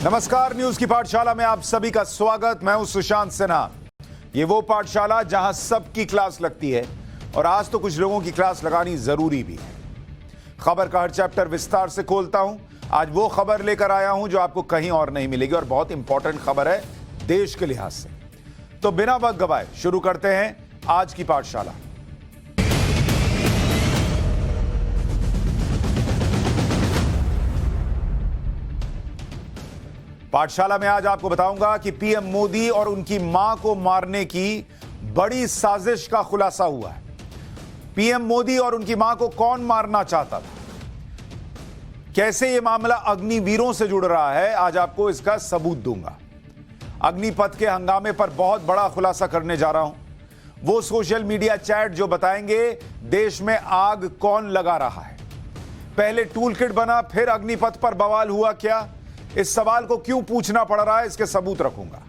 नमस्कार, न्यूज की पाठशाला में आप सभी का स्वागत। मैं हूं सुशांत सिन्हा। ये वो पाठशाला जहां सबकी क्लास लगती है और आज तो कुछ लोगों की क्लास लगानी जरूरी भी है। खबर का हर चैप्टर विस्तार से खोलता हूं। आज वो खबर लेकर आया हूं जो आपको कहीं और नहीं मिलेगी और बहुत इंपॉर्टेंट खबर है देश के लिहाज से। तो बिना वक्त गवाए शुरू करते हैं आज की पाठशाला। पाठशाला में आज आपको बताऊंगा कि पीएम मोदी और उनकी मां को मारने की बड़ी साजिश का खुलासा हुआ है। पीएम मोदी और उनकी मां को कौन मारना चाहता था, कैसे यह मामला अग्निवीरों से जुड़ रहा है, आज आपको इसका सबूत दूंगा। अग्निपथ के हंगामे पर बहुत बड़ा खुलासा करने जा रहा हूं। वो सोशल मीडिया चैट जो बताएंगे देश में आग कौन लगा रहा है। पहले टूल किट बना, फिर अग्निपथ पर बवाल हुआ क्या, इस सवाल को क्यों पूछना पड़ रहा है, इसके सबूत रखूंगा।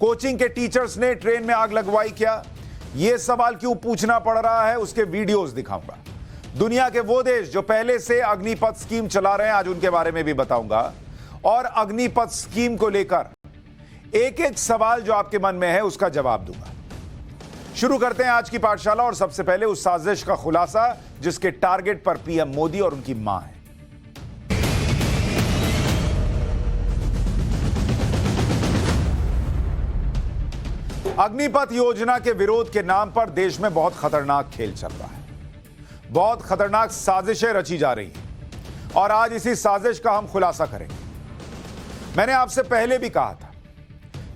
कोचिंग के टीचर्स ने ट्रेन में आग लगवाई क्या, यह सवाल क्यों पूछना पड़ रहा है, उसके वीडियोस दिखाऊंगा। दुनिया के वो देश जो पहले से अग्निपथ स्कीम चला रहे हैं, आज उनके बारे में भी बताऊंगा। और अग्निपथ स्कीम को लेकर एक एक सवाल जो आपके मन में है उसका जवाब दूंगा। शुरू करते हैं आज की पाठशाला और सबसे पहले उस साजिश का खुलासा जिसके टारगेट पर पीएम मोदी और उनकी मां है। अग्निपथ योजना के विरोध के नाम पर देश में बहुत खतरनाक खेल चल रहा है। बहुत खतरनाक साजिशें रची जा रही हैं और आज इसी साजिश का हम खुलासा करेंगे। मैंने आपसे पहले भी कहा था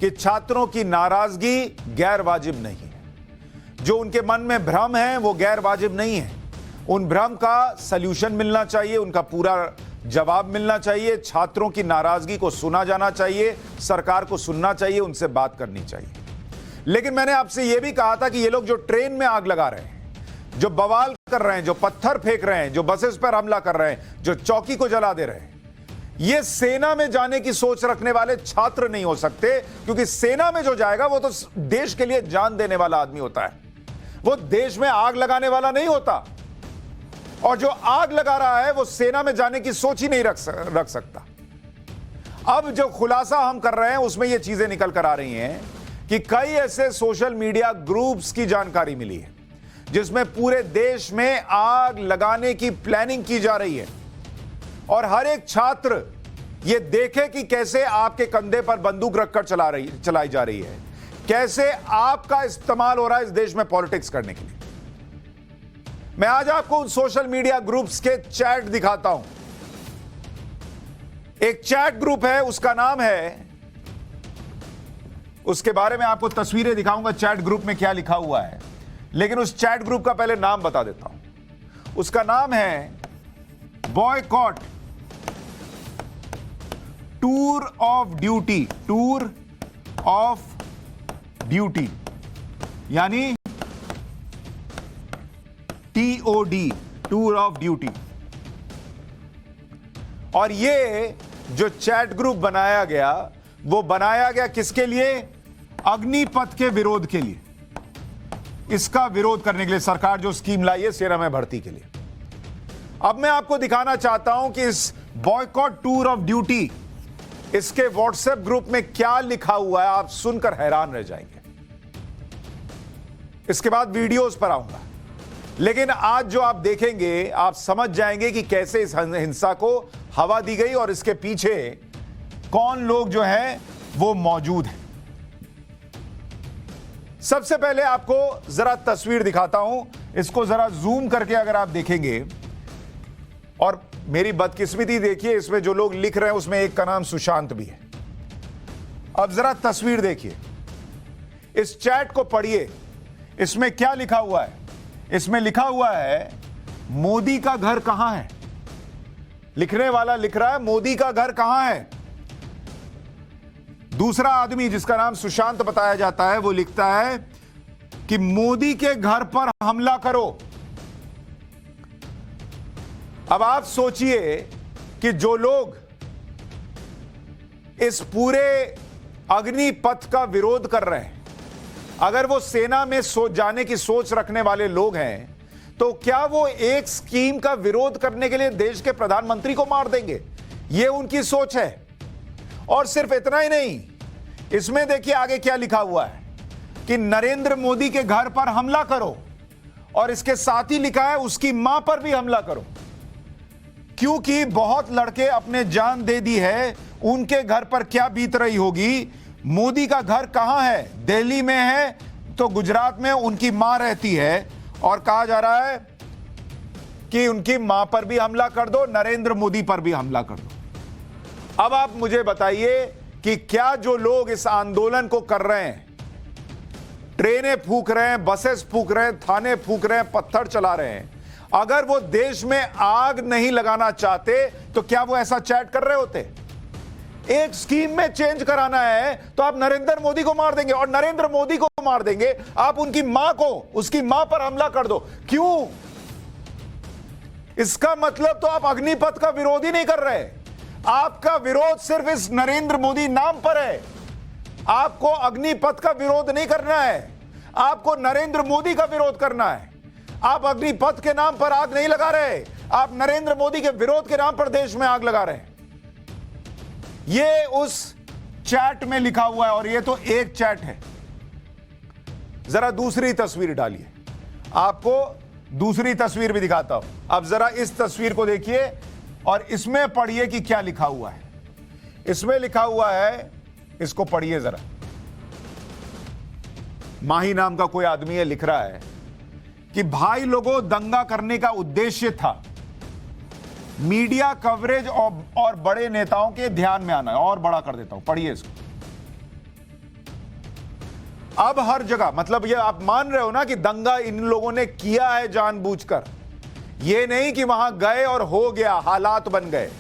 कि छात्रों की नाराजगी गैर वाजिब नहीं है। जो उनके मन में भ्रम है वो गैर वाजिब नहीं है। उन भ्रम का सल्यूशन मिलना चाहिए, उनका पूरा जवाब मिलना चाहिए। छात्रों की नाराजगी को सुना जाना चाहिए, सरकार को सुनना चाहिए, उनसे बात करनी चाहिए। लेकिन मैंने आपसे यह भी कहा था कि ये लोग जो ट्रेन में आग लगा रहे हैं, जो बवाल कर रहे हैं, जो पत्थर फेंक रहे हैं, जो बसेस पर हमला कर रहे हैं, जो चौकी को जला दे रहे हैं, ये सेना में जाने की सोच रखने वाले छात्र नहीं हो सकते। क्योंकि सेना में जो जाएगा वो तो देश के लिए जान देने वाला आदमी होता है, वो देश में आग लगाने वाला नहीं होता। और जो आग लगा रहा है वो सेना में जाने की सोच ही नहीं रख सकता। अब जो खुलासा हम कर रहे हैं उसमें ये चीजें निकल कर आ रही हैं कि कई ऐसे सोशल मीडिया ग्रुप्स की जानकारी मिली है जिसमें पूरे देश में आग लगाने की प्लानिंग की जा रही है और हर एक छात्र यह देखे कि कैसे आपके कंधे पर बंदूक रखकर चलाई जा रही है, कैसे आपका इस्तेमाल हो रहा है इस देश में पॉलिटिक्स करने के लिए। मैं आज आपको उन सोशल मीडिया ग्रुप्स के चैट दिखाता हूं। एक चैट ग्रुप है, उसका नाम है, उसके बारे में आपको तस्वीरें दिखाऊंगा चैट ग्रुप में क्या लिखा हुआ है, लेकिन उस चैट ग्रुप का पहले नाम बता देता हूं। उसका नाम है boycott tour of duty. Tour of duty यानी TOD, टूर ऑफ ड्यूटी। और ये जो चैट ग्रुप बनाया गया वो बनाया गया किसके लिए? अग्निपथ के विरोध के लिए। इसका विरोध करने के लिए सरकार जो स्कीम लाई है सेना में भर्ती के लिए। अब मैं आपको दिखाना चाहता हूं कि इस बॉयकॉट टूर ऑफ ड्यूटी, इसके व्हाट्सएप ग्रुप में क्या लिखा हुआ है, आप सुनकर हैरान रह जाएंगे। इसके बाद वीडियोस पर आऊंगा, लेकिन आज जो आप देखेंगे आप समझ जाएंगे कि कैसे इस हिंसा को हवा दी गई और इसके पीछे कौन लोग जो हैं वो मौजूद हैं। सबसे पहले आपको जरा तस्वीर दिखाता हूं, इसको जरा जूम करके अगर आप देखेंगे, और मेरी बदकिस्मती देखिए इसमें जो लोग लिख रहे हैं उसमें एक का नाम सुशांत भी है। अब जरा तस्वीर देखिए, इस चैट को पढ़िए, इसमें क्या लिखा हुआ है? इसमें लिखा हुआ है मोदी का घर कहां है। लिखने वाला लिख रहा है मोदी का घर कहां है। दूसरा आदमी जिसका नाम सुशांत बताया जाता है वो लिखता है कि मोदी के घर पर हमला करो। अब आप सोचिए कि जो लोग इस पूरे अग्निपथ का विरोध कर रहे हैं, अगर वो सेना में जाने की सोच रखने वाले लोग हैं तो क्या वो एक स्कीम का विरोध करने के लिए देश के प्रधानमंत्री को मार देंगे? ये उनकी सोच है। और सिर्फ इतना ही नहीं, इसमें देखिए आगे क्या लिखा हुआ है कि नरेंद्र मोदी के घर पर हमला करो, और इसके साथ ही लिखा है उसकी मां पर भी हमला करो, क्योंकि बहुत लड़के अपने जान दे दी है। उनके घर पर क्या बीत रही होगी। मोदी का घर कहां है? दिल्ली में है, तो गुजरात में उनकी मां रहती है, और कहा जा रहा है कि उनकी मां पर भी हमला कर दो, नरेंद्र मोदी पर भी हमला कर दो। अब आप मुझे बताइए कि क्या जो लोग इस आंदोलन को कर रहे हैं, ट्रेनें फूंक रहे हैं, बसेस फूंक रहे हैं, थाने फूंक रहे हैं, पत्थर चला रहे हैं, अगर वो देश में आग नहीं लगाना चाहते तो क्या वो ऐसा चैट कर रहे होते? एक स्कीम में चेंज कराना है तो आप नरेंद्र मोदी को मार देंगे, और नरेंद्र मोदी को मार देंगे, आप उनकी मां को, उसकी मां पर हमला कर दो। क्यों? इसका मतलब तो आप अग्निपथ का विरोध ही नहीं कर रहे। आपका विरोध सिर्फ इस नरेंद्र मोदी नाम पर है। आपको अग्निपथ का विरोध नहीं करना है, आपको नरेंद्र मोदी का विरोध करना है। आप अग्निपथ के नाम पर आग नहीं लगा रहे, आप नरेंद्र मोदी के विरोध के नाम पर देश में आग लगा रहे हैं। ये उस चैट में लिखा हुआ है, और ये तो एक चैट है। जरा दूसरी तस्वीर डालिए, आपको दूसरी तस्वीर भी दिखाता हूं। अब जरा इस तस्वीर को देखिए और इसमें पढ़िए कि क्या लिखा हुआ है। इसमें लिखा हुआ है, इसको पढ़िए जरा। माही नाम का कोई आदमी है, लिख रहा है कि भाई लोगों, दंगा करने का उद्देश्य था मीडिया कवरेज और बड़े नेताओं के ध्यान में आना है। और बड़ा कर देता हूं, पढ़िए इसको। अब हर जगह, मतलब ये आप मान रहे हो ना कि दंगा इन लोगों ने किया है जानबूझकर, ये नहीं कि वहां गए और हो गया, हालात बन गए,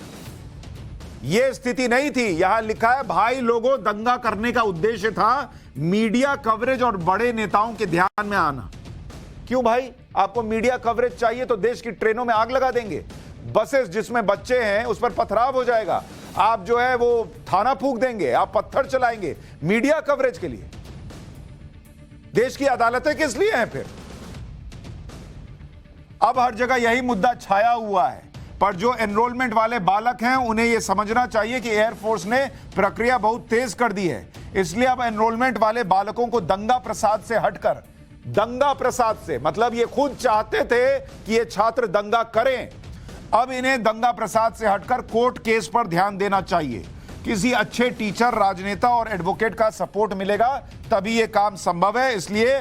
ये स्थिति नहीं थी। यहां लिखा है भाई लोगों, दंगा करने का उद्देश्य था मीडिया कवरेज और बड़े नेताओं के ध्यान में आना। क्यों भाई? आपको मीडिया कवरेज चाहिए तो देश की ट्रेनों में आग लगा देंगे, बसेस जिसमें बच्चे हैं उस पर पथराव हो जाएगा, आप जो है वो थाना फूंक देंगे, आप पत्थर चलाएंगे मीडिया कवरेज के लिए। देश की अदालतें किस लिए हैं फिर? अब हर जगह यही मुद्दा छाया हुआ है, पर जो एनरोलमेंट वाले बालक हैं उन्हें यह समझना चाहिए कि एयरफोर्स ने प्रक्रिया बहुत तेज कर दी है। इसलिए अब एनरोलमेंट वाले बालकों को दंगा प्रसाद से हटकर, दंगा प्रसाद से मतलब ये खुद चाहते थे कि ये छात्र दंगा करें, अब इन्हें दंगा प्रसाद से हटकर कोर्ट केस पर ध्यान देना चाहिए। किसी अच्छे टीचर, राजनेता और एडवोकेट का सपोर्ट मिलेगा तभी यह काम संभव है। इसलिए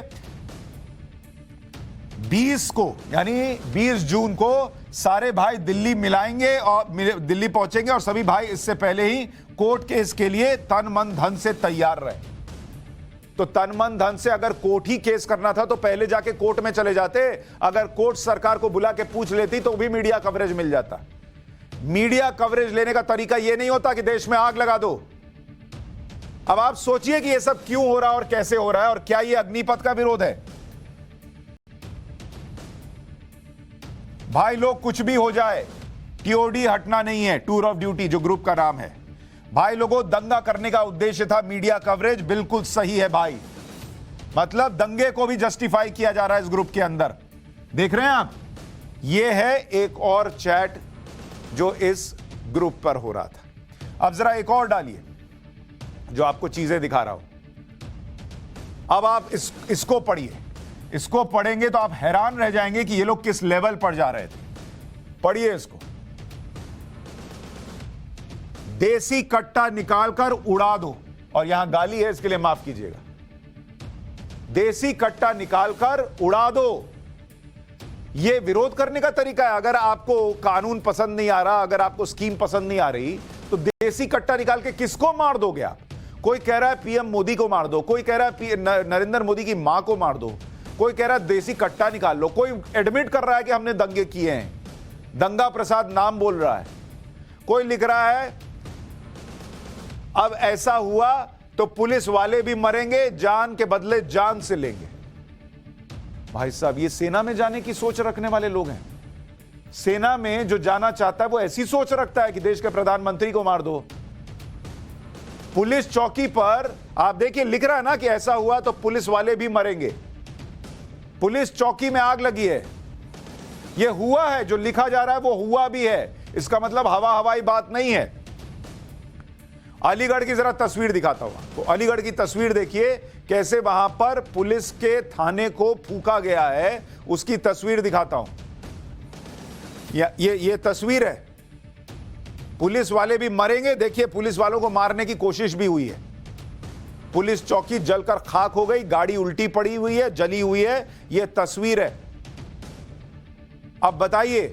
20 को, यानी 20 जून को सारे भाई दिल्ली मिलाएंगे और दिल्ली पहुंचेंगे, और सभी भाई इससे पहले ही कोर्ट केस के लिए तन मन धन से तैयार रहे। तो तन मन धन से अगर कोर्ट ही केस करना था तो पहले जाके कोर्ट में चले जाते। अगर कोर्ट सरकार को बुला के पूछ लेती तो भी मीडिया कवरेज मिल जाता। मीडिया कवरेज लेने का तरीका यह नहीं होता कि देश में आग लगा दो। अब आप सोचिए कि यह सब क्यों हो रहा है और कैसे हो रहा है, और क्या यह अग्निपथ का विरोध है? भाई लोग, कुछ भी हो जाए, टीओडी हटना नहीं है, टूर ऑफ ड्यूटी जो ग्रुप का नाम है। भाई लोगों, दंगा करने का उद्देश्य था मीडिया कवरेज, बिल्कुल सही है भाई। मतलब दंगे को भी जस्टिफाई किया जा रहा है इस ग्रुप के अंदर। देख रहे हैं आप, यह है एक और चैट जो इस ग्रुप पर हो रहा था। अब जरा एक और डालिए जो आपको चीजें दिखा रहा हूं। अब आप इसको पढ़िए। इसको पढ़ेंगे तो आप हैरान रह जाएंगे कि ये लोग किस लेवल पर जा रहे थे। पढ़िए इसको। देसी कट्टा निकालकर उड़ा दो, और यहां गाली है इसके लिए माफ कीजिएगा। देसी कट्टा निकालकर उड़ा दो, यह विरोध करने का तरीका है। अगर आपको कानून पसंद नहीं आ रहा, अगर आपको स्कीम पसंद नहीं आ रही, तो देसी कट्टा निकाल के किसको मार दोगे आप? कोई कह रहा है पीएम मोदी को मार दो, कोई कह रहा है नरेंद्र मोदी की मां को मार दो, कोई कह रहा है देसी कट्टा निकाल लो, कोई एडमिट कर रहा है कि हमने दंगे किए हैं, दंगा प्रसाद नाम बोल रहा है, कोई लिख रहा है अब ऐसा हुआ तो पुलिस वाले भी मरेंगे, जान के बदले जान से लेंगे। भाई साहब, ये सेना में जाने की सोच रखने वाले लोग हैं। सेना में जो जाना चाहता है वो ऐसी सोच रखता है कि देश के प्रधानमंत्री को मार दो। पुलिस चौकी पर आप देखिए लिख रहा है ना कि ऐसा हुआ तो पुलिस वाले भी मरेंगे। पुलिस चौकी में आग लगी है, ये हुआ है, जो लिखा जा रहा है वो हुआ भी है। इसका मतलब हवाई बात नहीं है। अलीगढ़ की जरा तस्वीर दिखाता हूं आपको। अलीगढ़ की तस्वीर देखिए, कैसे वहां पर पुलिस के थाने को फूंका गया है, उसकी तस्वीर दिखाता हूं। ये तस्वीर है। पुलिस वाले भी मरेंगे। देखिए, पुलिस वालों को मारने की कोशिश भी हुई है। पुलिस चौकी जलकर खाक हो गई, गाड़ी उल्टी पड़ी हुई है, जली हुई है। यह तस्वीर है। अब बताइए,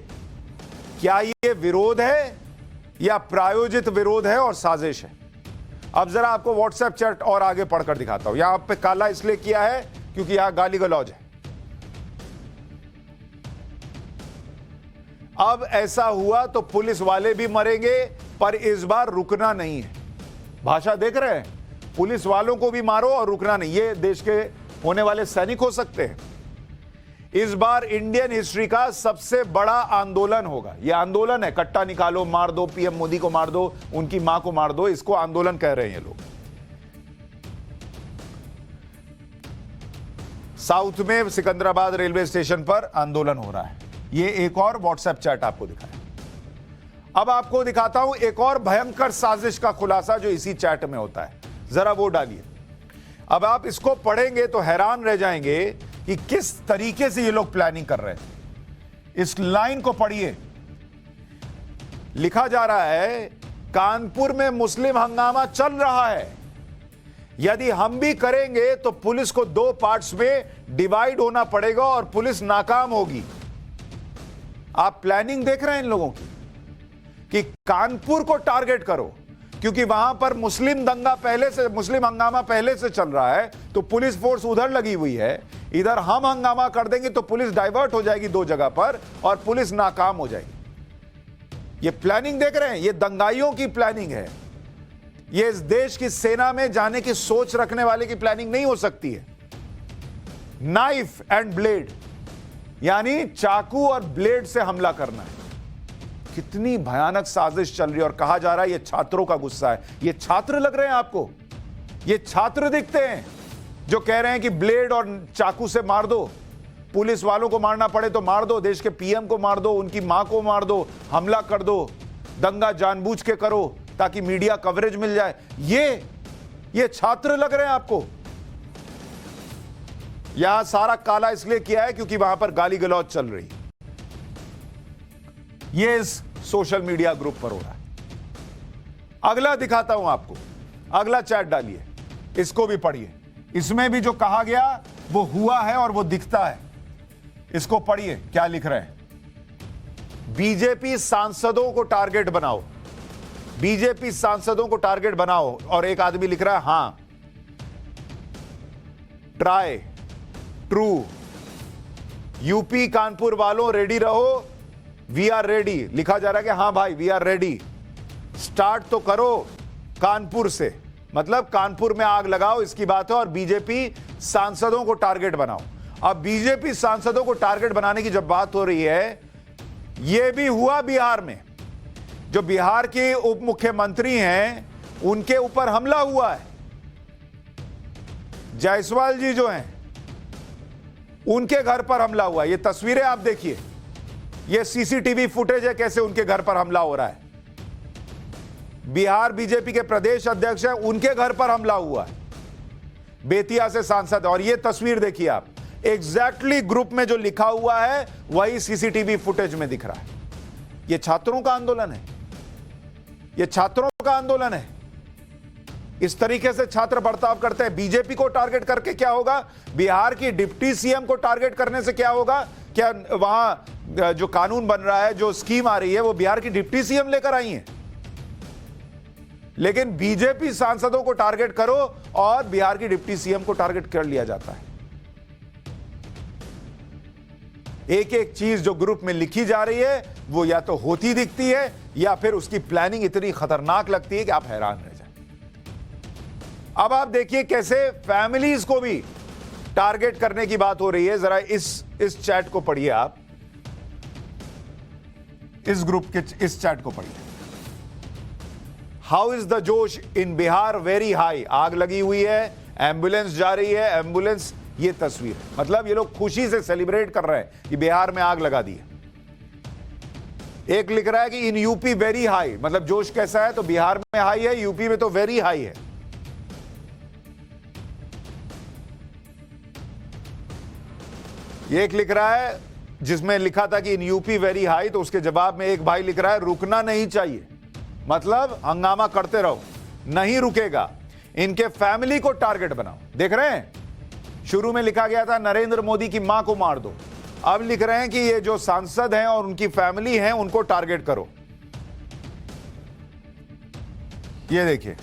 क्या यह विरोध है या प्रायोजित विरोध है और साजिश है? अब जरा आपको व्हाट्सएप चैट और आगे पढ़कर दिखाता हूं। यहां पे काला इसलिए किया है क्योंकि यहां गाली गलौज है। अब ऐसा हुआ तो पुलिस वाले भी मरेंगे, पर इस बार रुकना नहीं है। भाषा देख रहे हैं? पुलिस वालों को भी मारो और रुकना नहीं। ये देश के होने वाले सैनिक हो सकते हैं। इस बार इंडियन हिस्ट्री का सबसे बड़ा आंदोलन होगा। यह आंदोलन है, कट्टा निकालो, मार दो, पीएम मोदी को मार दो, उनकी मां को मार दो, इसको आंदोलन कह रहे हैं ये लोग। साउथ में सिकंदराबाद रेलवे स्टेशन पर आंदोलन हो रहा है। ये एक और व्हाट्सएप चैट आपको दिखाया। अब आपको दिखाता हूं एक और भयंकर साजिश का खुलासा जो इसी चैट में होता है। जरा वो डालिए। अब आप इसको पढ़ेंगे तो हैरान रह जाएंगे कि किस तरीके से ये लोग प्लानिंग कर रहे हैं। इस लाइन को पढ़िए। लिखा जा रहा है, कानपुर में मुस्लिम हंगामा चल रहा है। यदि हम भी करेंगे तो पुलिस को 2 पार्ट्स में डिवाइड होना पड़ेगा और पुलिस नाकाम होगी। आप प्लानिंग देख रहे हैं इन लोगों की कि कानपुर को टारगेट करो, क्योंकि वहां पर मुस्लिम हंगामा पहले से चल रहा है, तो पुलिस फोर्स उधर लगी हुई है। इधर हम हंगामा कर देंगे तो पुलिस डाइवर्ट हो जाएगी 2 जगह पर और पुलिस नाकाम हो जाएगी। ये प्लानिंग देख रहे हैं? ये दंगाइयों की प्लानिंग है। ये इस देश की सेना में जाने की सोच रखने वाले की प्लानिंग नहीं हो सकती है। नाइफ एंड ब्लेड, यानी चाकू और ब्लेड से हमला करना है। कितनी भयानक साजिश चल रही है। और कहा जा रहा है ये छात्रों का गुस्सा है। ये छात्र लग रहे हैं आपको? ये छात्र दिखते हैं जो कह रहे हैं कि ब्लेड और चाकू से मार दो, पुलिस वालों को मारना पड़े तो मार दो, देश के पीएम को मार दो, उनकी मां को मार दो, हमला कर दो, दंगा जानबूझ के करो ताकि मीडिया कवरेज मिल जाए। ये छात्र लग रहे हैं आपको? यहां सारा काला इसलिए किया है क्योंकि वहां पर गाली गलौज चल रही है। ये इस सोशल मीडिया ग्रुप पर हो रहा है। अगला दिखाता हूं आपको। अगला चैट डालिए, इसको भी पढ़िए। इसमें भी जो कहा गया वो हुआ है और वो दिखता है। इसको पढ़िए, क्या लिख रहे हैं। बीजेपी सांसदों को टारगेट बनाओ, बीजेपी सांसदों को टारगेट बनाओ। और एक आदमी लिख रहा है, हां, ट्राई, ट्रू, यूपी कानपुर वालों रेडी रहो, वी आर रेडी। लिखा जा रहा है कि हां भाई, वी आर रेडी। स्टार्ट तो करो कानपुर से, मतलब कानपुर में आग लगाओ, इसकी बात है। और बीजेपी सांसदों को टारगेट बनाओ। अब बीजेपी सांसदों को टारगेट बनाने की जब बात हो रही है, यह भी हुआ बिहार में। जो बिहार के उप मुख्यमंत्री हैं, उनके ऊपर हमला हुआ है। जायसवाल जी जो हैं, उनके घर पर हमला हुआ। ये तस्वीरें आप देखिए, ये सीसीटीवी फुटेज है कैसे उनके घर पर हमला हो रहा है। बिहार बीजेपी के प्रदेश अध्यक्ष हैं, उनके घर पर हमला हुआ है। बेतिया से सांसद। और ये तस्वीर देखिए आप, एग्जैक्टली ग्रुप में जो लिखा हुआ है वही सीसीटीवी फुटेज में दिख रहा है। ये छात्रों का आंदोलन है। ये छात्रों का आंदोलन है। इस तरीके से छात्र बर्ताव करते हैं। बीजेपी को टारगेट करके क्या होगा? बिहार की डिप्टी सीएम को टारगेट करने से क्या होगा? क्या वहां जो कानून बन रहा है, जो स्कीम आ रही है, वो बिहार की डिप्टी सीएम लेकर आई है? लेकिन बीजेपी सांसदों को टारगेट करो और बिहार की डिप्टी सीएम को टारगेट कर लिया जाता है। एक एक चीज जो ग्रुप में लिखी जा रही है वो या तो होती दिखती है या फिर उसकी प्लानिंग इतनी खतरनाक लगती है कि आप हैरान रह जाए। अब आप देखिए कैसे फैमिलीज को भी टारगेट करने की बात हो रही है। जरा इस चैट को पढ़िए आप, इस ग्रुप के इस चैट को पढ़िए। हाउ इज द जोश इन बिहार वेरी हाई। आग लगी हुई है, एम्बुलेंस जा रही है, एम्बुलेंस। ये तस्वीर, मतलब ये लोग खुशी से सेलिब्रेट कर रहे हैं कि बिहार में आग लगा दी है। एक लिख रहा है कि इन यूपी वेरी हाई, मतलब जोश कैसा है, तो बिहार में हाई है, यूपी में तो वेरी हाई है। ये एक लिख रहा है जिसमें लिखा था कि इन यूपी वेरी हाई, तो उसके जवाब में एक भाई लिख रहा है रुकना नहीं चाहिए, मतलब हंगामा करते रहो, नहीं रुकेगा, इनके फैमिली को टारगेट बनाओ। देख रहे हैं, शुरू में लिखा गया था नरेंद्र मोदी की मां को मार दो, अब लिख रहे हैं कि ये जो सांसद हैं और उनकी फैमिली है उनको टारगेट करो। ये देखिए,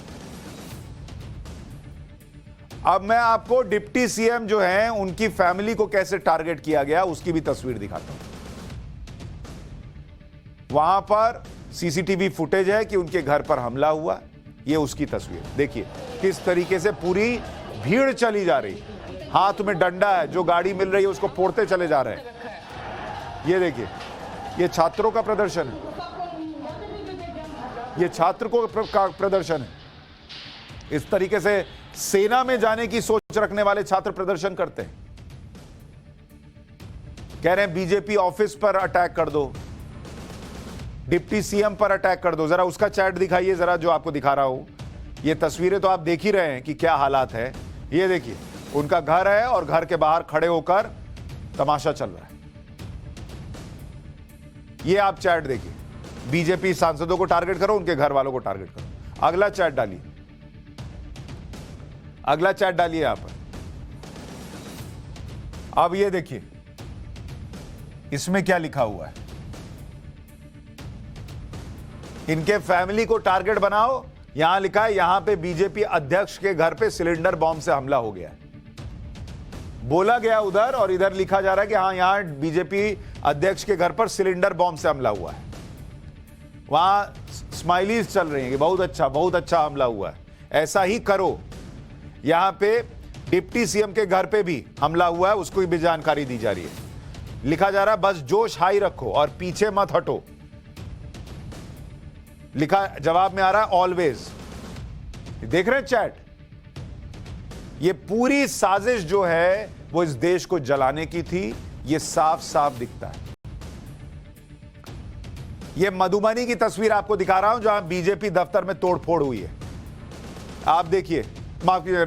अब मैं आपको डिप्टी सीएम जो हैं उनकी फैमिली को कैसे टारगेट किया गया उसकी भी तस्वीर दिखाता हूं। वहां पर सीसीटीवी फुटेज है कि उनके घर पर हमला हुआ, ये उसकी तस्वीर देखिए, किस तरीके से पूरी भीड़ चली जा रही, हाथ में डंडा है, जो गाड़ी मिल रही है उसको फोड़ते चले जा रहे हैं। ये देखिए, ये छात्रों का प्रदर्शन है, ये छात्र का प्रदर्शन है। इस तरीके से सेना में जाने की सोच रखने वाले छात्र प्रदर्शन करते हैं। कह रहे हैं बीजेपी ऑफिस पर अटैक कर दो, डिप्टी सीएम पर अटैक कर दो। जरा उसका चैट दिखाइए, जरा जो आपको दिखा रहा हूं। ये तस्वीरें तो आप देख ही रहे हैं कि क्या हालात है। ये देखिए, उनका घर है और घर के बाहर खड़े होकर तमाशा चल रहा है। ये आप चैट देखिए, बीजेपी सांसदों को टारगेट करो, उनके घर वालों को टारगेट करो। अगला चैट डालिए, अगला चैट डालिए यहां पर। अब ये देखिए, इसमें क्या लिखा हुआ है, इनके फैमिली को टारगेट बनाओ। यहां लिखा है, यहां पे बीजेपी अध्यक्ष के घर पे सिलेंडर बॉम्ब से हमला हो गया है, बोला गया उधर, और इधर लिखा जा रहा है कि हां यहां बीजेपी अध्यक्ष के घर पर सिलेंडर बॉम्ब से हमला हुआ है। वहां स्माइलीज चल रही हैं कि बहुत अच्छा हमला हुआ है, ऐसा ही करो। यहां पे डिप्टी सीएम के घर पे भी हमला हुआ है, उसको भी जानकारी दी जा रही है। लिखा जा रहा है बस जोश हाई रखो और पीछे मत हटो। लिखा जवाब में आ रहा है ऑलवेज। देख रहे हैं चैट, ये पूरी साजिश जो है वो इस देश को जलाने की थी, ये साफ साफ दिखता है। ये मधुबनी की तस्वीर आपको दिखा रहा हूं जहां बीजेपी दफ्तर में तोड़फोड़ हुई है। आप देखिए, माफ कीजिए,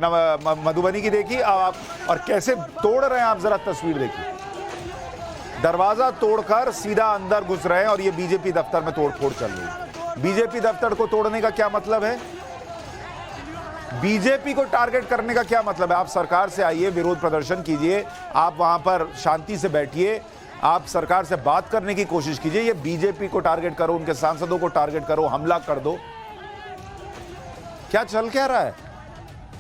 मधुबनी की देखिए आप, और कैसे तोड़ रहे हैं आप, जरा तस्वीर देखिए। दरवाजा तोड़कर सीधा अंदर घुस रहे हैं और ये बीजेपी दफ्तर में तोड़फोड़ चल रही है। बीजेपी दफ्तर को तोड़ने का क्या मतलब है, बीजेपी को टारगेट करने का क्या मतलब है? आप सरकार से आइए, विरोध प्रदर्शन कीजिए, आप वहां पर शांति से बैठिए, आप सरकार से बात करने की कोशिश कीजिए। ये बीजेपी को टारगेट करो, उनके सांसदों को टारगेट करो, हमला कर दो, क्या चल क्या रहा है?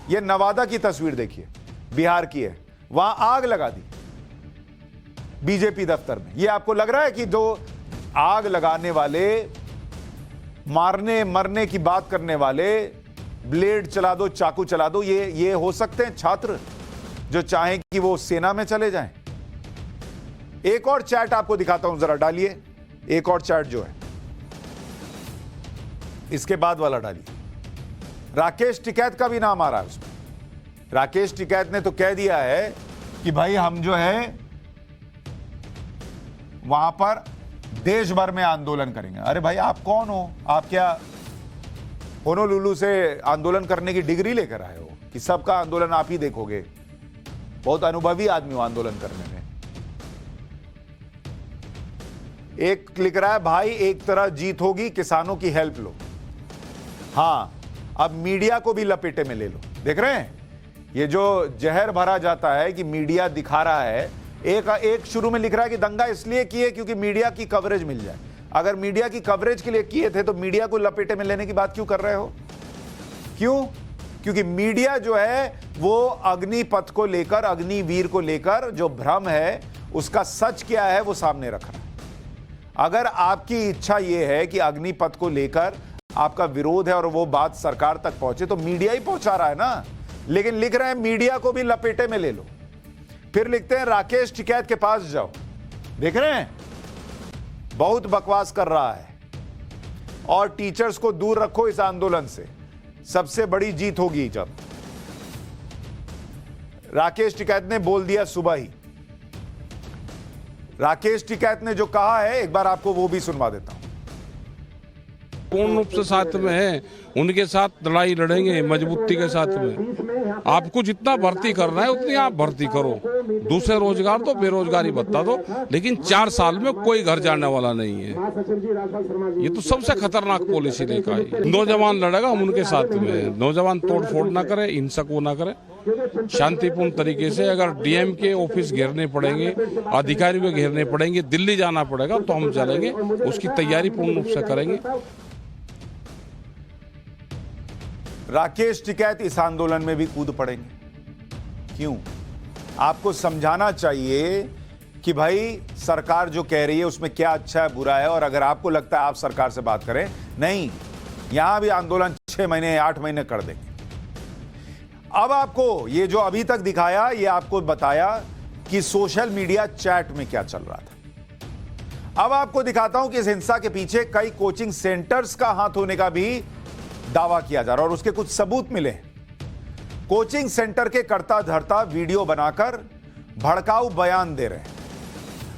ये नवादा की तस्वीर देखिए, बिहार की है, वहां आग लगा दी बीजेपी दफ्तर में। ये आपको लग रहा है कि जो आग लगाने वाले, मारने मरने की बात करने वाले, ब्लेड चला दो, चाकू चला दो, ये हो सकते हैं छात्र जो चाहें कि वो सेना में चले जाएं? एक और चैट आपको दिखाता हूं, जरा डालिए, एक और चैट जो है, इसके बाद वाला डालिए। राकेश टिकैत का भी नाम आ रहा है उसमें। राकेश टिकैत ने तो कह दिया है कि भाई हम जो है वहां पर देश भर में आंदोलन करेंगे। अरे भाई आप कौन हो? आप क्या होनोलुलु से आंदोलन करने की डिग्री लेकर आए हो कि सबका आंदोलन आप ही देखोगे? बहुत अनुभवी आदमी हो आंदोलन करने में। एक लिख रहा है भाई एक तरह जीत होगी, किसानों की हेल्प लो। हां, अब मीडिया को भी लपेटे में ले लो। देख रहे हैं, ये जो जहर भरा जाता है कि मीडिया दिखा रहा है, एक शुरू में लिख रहा है कि दंगा इसलिए किए क्योंकि मीडिया की कवरेज मिल जाए। अगर मीडिया की कवरेज के लिए किए थे तो मीडिया को लपेटे में लेने की बात क्यों कर रहे हो? क्यों? क्योंकि मीडिया जो है वो अग्निपथ को लेकर, अग्निवीर को लेकर जो भ्रम है उसका सच क्या है वो सामने रख रहा है। अगर आपकी इच्छा यह है कि अग्निपथ को लेकर आपका विरोध है और वो बात सरकार तक पहुंचे, तो मीडिया ही पहुंचा रहा है ना। लेकिन लिख रहे हैं मीडिया को भी लपेटे में ले लो। फिर लिखते हैं राकेश टिकैत के पास जाओ। देख रहे हैं, बहुत बकवास कर रहा है। और टीचर्स को दूर रखो इस आंदोलन से, सबसे बड़ी जीत होगी जब। राकेश टिकैत ने बोल दिया सुबह ही। राकेश टिकैत ने जो कहा है, एक बार आपको वो भी सुनवा देता हूं। पूर्ण रूप से साथ में है, उनके साथ लड़ाई लड़ेंगे मजबूती के साथ में। आपको जितना भर्ती करना है उतनी आप भर्ती करो, दूसरे रोजगार तो बेरोजगारी बता दो, लेकिन 4 साल में कोई घर जाने वाला नहीं है। ये तो सबसे खतरनाक पॉलिसी लेकर आई। नौजवान लड़ेगा, हम उनके साथ में हैं। नौजवान तोड़ फोड़ ना करे, हिंसक वो ना करे, शांतिपूर्ण तरीके से। अगर डीएम के ऑफिस घेरने पड़ेंगे, अधिकारियों को घेरने पड़ेंगे, दिल्ली जाना पड़ेगा तो हम चलेंगे, उसकी तैयारी पूर्ण रूप से करेंगे। राकेश टिकैत इस आंदोलन में भी कूद पड़ेंगे। क्यों? आपको समझाना चाहिए कि भाई सरकार जो कह रही है उसमें क्या अच्छा है बुरा है, और अगर आपको लगता है आप सरकार से बात करें, नहीं, यहां भी आंदोलन 6 महीने 8 महीने कर देंगे। अब आपको ये जो अभी तक दिखाया, ये आपको बताया कि सोशल मीडिया चैट में क्या चल रहा था। अब आपको दिखाता हूं कि इस हिंसा के पीछे कई कोचिंग सेंटर्स का हाथ होने का भी दावा किया जा रहा है और उसके कुछ सबूत मिले। कोचिंग सेंटर के कर्ता धर्ता वीडियो बनाकर भड़काऊ बयान दे रहे हैं।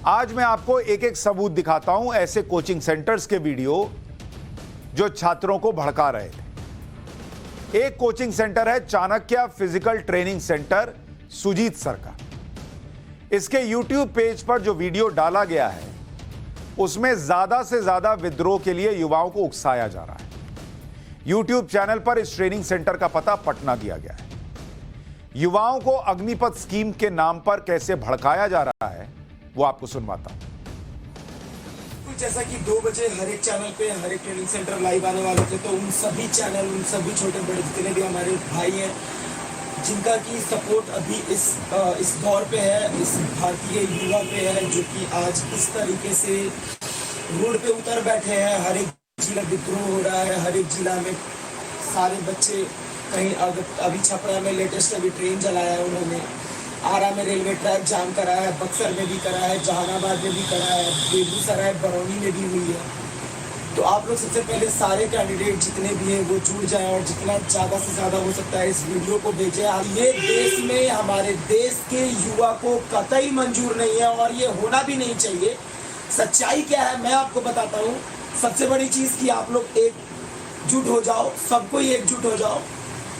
आज मैं आपको एक एक सबूत दिखाता हूं, ऐसे कोचिंग सेंटर्स के वीडियो जो छात्रों को भड़का रहे थे। एक कोचिंग सेंटर है Chanakya physical training centre, Sujeet sir का। इसके YouTube पेज पर जो वीडियो डाला गया है उसमें ज्यादा से ज्यादा विद्रोह के लिए युवाओं को उकसाया जा रहा है। YouTube चैनल पर इस ट्रेनिंग सेंटर का पता पटना दिया गया है। युवाओं को अग्निपथ स्कीम के नाम पर कैसे भड़काया जा रहा है वो आपको सुनवाता हूं। जैसा कि 2 बजे हर एक चैनल पे हर एक ट्रेनिंग सेंटर लाइव आने वाले थे, तो उन सभी चैनल, उन सभी छोटे बड़े जितने भी हमारे भाई हैं जिनका की सपोर्ट अभी इस दौर पे है, इस भारतीय युवा पे है, जो कि आज इस तरीके से रोड पे उतर बैठे हैं। हर एक जिला विद्रोह हो रहा है, हर एक जिला में सारे बच्चे कहीं अभी छपरा में लेटेस्ट अभी ट्रेन चलाया है उन्होंने, आरा में रेलवे ट्रैक जाम कराया है, बक्सर में भी करा है, जहानाबाद में भी करा है, बेगूसराय बरौनी में भी हुई है। तो आप लोग सबसे पहले सारे कैंडिडेट जितने भी हैं वो जुड़ जाएं और जितना ज़्यादा से ज़्यादा हो सकता है इस वीडियो को भेजें। ये देश में हमारे देश के युवा को कतई मंजूर नहीं है और ये होना भी नहीं चाहिए। सच्चाई क्या है मैं आपको बताता हूँ। सबसे बड़ी चीज़ कि आप लोग एकजुट हो जाओ, सबको ही एकजुट हो जाओ।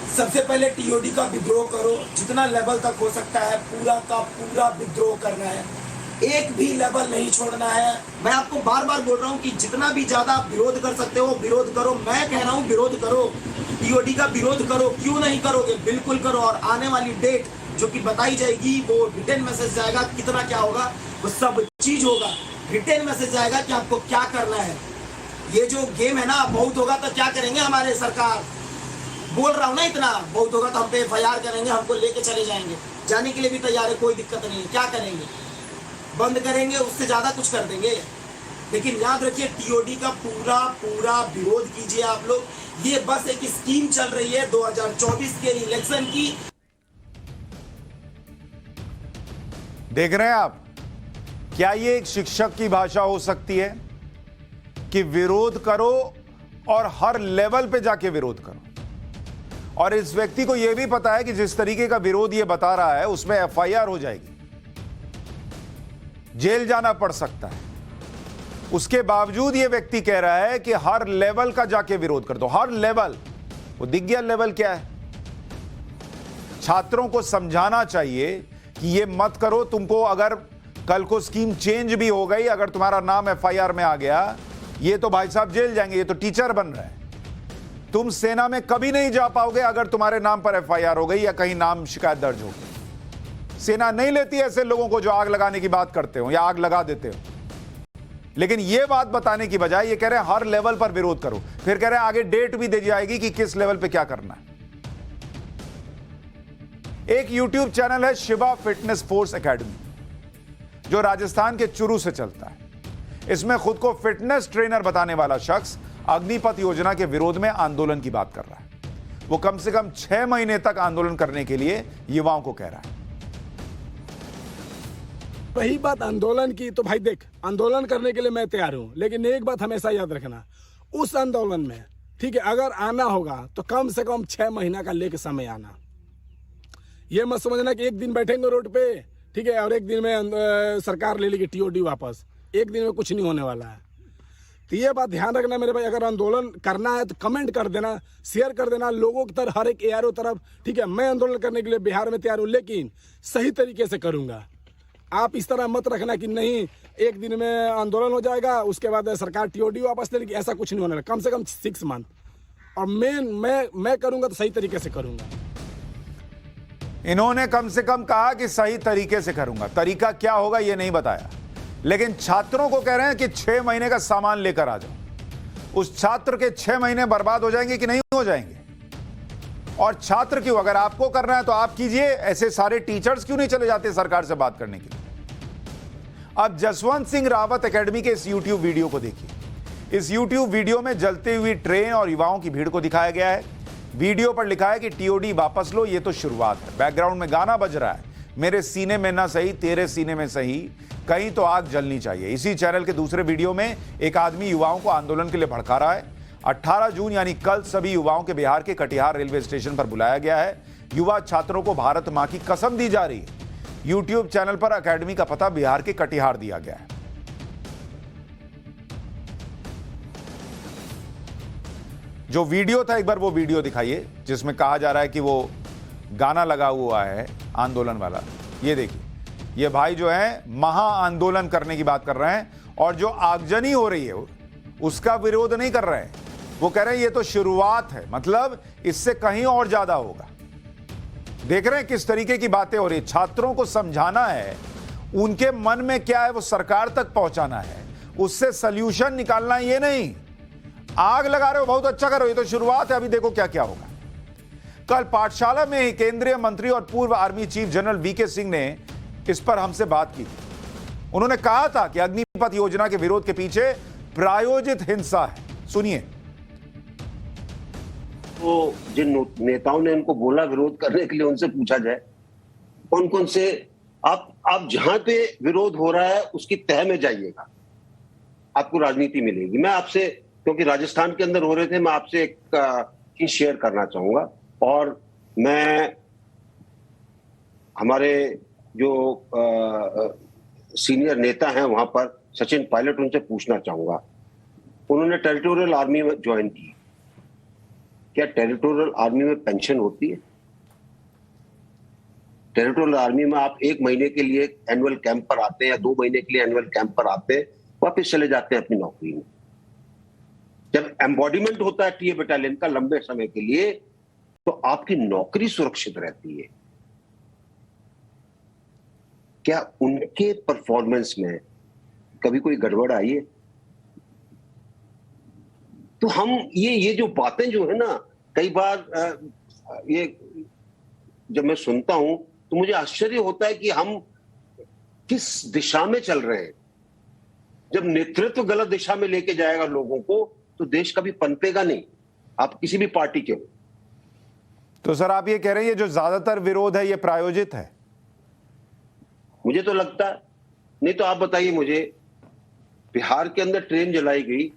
सबसे पहले टीओडी का विद्रोह करो, जितना लेवल तक हो सकता है पूरा का पूरा विद्रोह करना है, एक भी लेवल नहीं छोड़ना है। मैं आपको बार बार बोल रहा हूँ कि जितना भी ज्यादा आप विरोध कर सकते हो विरोध करो। मैं कह रहा हूँ विरोध करो, टीओडी का विरोध करो। क्यों नहीं करोगे? बिल्कुल करो। और आने वाली डेट जो कि बताई जाएगी, वो रिटर्न मैसेज जाएगा, कितना क्या होगा वो सब चीज होगा। रिटर्न मैसेज जाएगा कि आपको क्या करना है। ये जो गेम है ना, बहुत होगा तो क्या करेंगे हमारे सरकार, बोल रहा हूँ ना, इतना बहुत होगा तो हम पे FIR करेंगे, हमको लेके चले जाएंगे। जाने के लिए भी तैयार है, कोई दिक्कत नहीं है। क्या करेंगे? बंद करेंगे, उससे ज्यादा कुछ कर देंगे। लेकिन याद रखिए टीओडी का पूरा पूरा विरोध कीजिए आप लोग। ये बस एक स्कीम चल रही है 2024 के इलेक्शन की। देख रहे हैं आप, क्या ये एक शिक्षक की भाषा हो सकती है कि विरोध करो और हर लेवल पे जाके विरोध करो? और इस व्यक्ति को यह भी पता है कि जिस तरीके का विरोध ये बता रहा है उसमें FIR हो जाएगी, जेल जाना पड़ सकता है। उसके बावजूद ये व्यक्ति कह रहा है कि हर लेवल का जाके विरोध कर दो। हर लेवल, वो दिख गया लेवल क्या है। छात्रों को समझाना चाहिए कि ये मत करो। तुमको अगर कल को स्कीम चेंज भी हो गई, अगर तुम्हारा नाम FIR में आ गया, ये तो भाई साहब जेल जाएंगे। ये तो टीचर बन रहे हैं। तुम सेना में कभी नहीं जा पाओगे अगर तुम्हारे नाम पर FIR हो गई या कहीं नाम शिकायत दर्ज हो गई। सेना नहीं लेती ऐसे लोगों को जो आग लगाने की बात करते हो या आग लगा देते हो। लेकिन यह बात बताने की बजाय ये कह रहे हैं हर लेवल पर विरोध करो। फिर कह रहे हैं आगे डेट भी दी जाएगी कि किस लेवल पे क्या करना है। एक YouTube चैनल है शिवा फिटनेस फोर्स एकेडमी, जो राजस्थान के चुरू से चलता है। इसमें खुद को फिटनेस ट्रेनर बताने वाला शख्स अग्निपथ योजना के विरोध में आंदोलन की बात कर रहा है। वो कम से कम 6 महीने तक आंदोलन करने के लिए युवाओं को कह रहा है। वही बात आंदोलन की, तो भाई देख, आंदोलन करने के लिए मैं तैयार हूं, लेकिन एक बात हमेशा याद रखना, उस आंदोलन में, ठीक है, अगर आना होगा तो कम से कम 6 महीना का लेके समय आना। ये मत समझना कि एक दिन बैठेंगे रोड पे, ठीक है, और एक दिन में सरकार ले लेगी टीओडी वापस। एक दिन में कुछ नहीं होने वाला है। तो ये बात ध्यान रखना मेरे भाई, अगर आंदोलन करना है तो कमेंट कर देना, शेयर कर देना लोगों की तरफ, हर एक एआरओ तरफ। ठीक है, मैं आंदोलन करने के लिए बिहार में तैयार हूँ, लेकिन सही तरीके से करूँगा। आप इस तरह मत रखना कि नहीं एक दिन में आंदोलन हो जाएगा उसके बाद सरकार टीओडी वापस ले लेगी, ऐसा कुछ नहीं होने। कम से कम 6 मंथ, और मैं करूँगा तो सही तरीके से करूँगा। इन्होंने कम से कम कहा कि सही तरीके से करूंगा, तरीका क्या होगा ये नहीं बताया, लेकिन छात्रों को कह रहे हैं कि 6 महीने का सामान लेकर आ जाओ। उस छात्र के 6 महीने बर्बाद हो जाएंगे कि नहीं हो जाएंगे? और छात्र क्यों, अगर आपको करना है तो आप कीजिए, ऐसे सारे टीचर्स क्यों नहीं चले जाते सरकार से बात करने के लिए? अब जसवंत सिंह रावत एकेडमी के इस यूट्यूब वीडियो को देखिए। इस यूट्यूब वीडियो में जलती हुई ट्रेन और युवाओं की भीड़ को दिखाया गया है। वीडियो पर लिखा है कि टीओडी वापस लो, ये तो शुरुआत है। बैकग्राउंड में गाना बज रहा है, मेरे सीने में ना सही तेरे सीने में सही, कहीं तो आग जलनी चाहिए। इसी चैनल के दूसरे वीडियो में एक आदमी युवाओं को आंदोलन के लिए भड़का रहा है। 18 जून यानी कल सभी युवाओं के बिहार के कटिहार रेलवे स्टेशन पर बुलाया गया है। युवा छात्रों को भारत मां की कसम दी जा रही है। यूट्यूब चैनल पर एकेडमी का पता बिहार के कटिहार दिया गया है। जो वीडियो था, एक बार वो वीडियो दिखाइए जिसमें कहा जा रहा है कि वो गाना लगा हुआ है आंदोलन वाला। ये देखिए, ये भाई जो है महा आंदोलन करने की बात कर रहे हैं, और जो आगजनी हो रही है उसका विरोध नहीं कर रहे हैं। वो कह रहे हैं ये तो शुरुआत है, मतलब इससे कहीं और ज्यादा होगा। देख रहे हैं किस तरीके की बातें हो रही है। छात्रों को समझाना है, उनके मन में क्या है वो सरकार तक पहुंचाना है, उससे सल्यूशन निकालना है, ये नहीं आग लगा रहे हो बहुत अच्छा करो, ये तो शुरुआत है, अभी देखो क्या क्या होगा। कल पाठशाला में ही केंद्रीय मंत्री और पूर्व army chief general VK Singh ने इस पर हमसे बात की। उन्होंने कहा था कि अग्निपथ योजना के विरोध के पीछे प्रायोजित हिंसा है। सुनिए। तो जिन नेताओं ने उनको बोला विरोध करने के लिए, उनसे पूछा जाए कौन कौन से आप जहां पे विरोध हो रहा है उसकी तह में जाइएगा, आपको राजनीति मिलेगी। मैं आपसे, क्योंकि राजस्थान के अंदर हो रहे थे, मैं आपसे एक चीज शेयर करना चाहूंगा, और मैं हमारे जो सीनियर नेता हैं वहां पर सचिन पायलट, उनसे पूछना चाहूंगा। उन्होंने टेरिटोरियल आर्मी में ज्वाइन की। क्या टेरिटोरियल आर्मी में पेंशन होती है? टेरिटोरियल आर्मी में आप 1 महीने के लिए एनुअल कैंप पर आते हैं या 2 महीने के लिए एनुअल कैंप पर आते हैं, वापस चले जाते हैं अपनी नौकरी में। जब एम्बॉडीमेंट होता है टीए बटालियन का लंबे समय के लिए, तो आपकी नौकरी सुरक्षित रहती है। क्या उनके परफॉर्मेंस में कभी कोई गड़बड़ आई है? तो हम ये जो बातें जो है ना, कई बार ये जब मैं सुनता हूं तो मुझे आश्चर्य होता है कि हम किस दिशा में चल रहे हैं। जब नेतृत्व गलत दिशा में लेके जाएगा लोगों को, तो देश कभी पनपेगा नहीं, आप किसी भी पार्टी के हो। तो सर आप ये कह रहे हैं ये जो ज्यादातर विरोध है ये प्रायोजित है? मुझे तो लगता है नहीं। तो आप बताइए मुझे, बिहार के अंदर ट्रेन जलाई गई,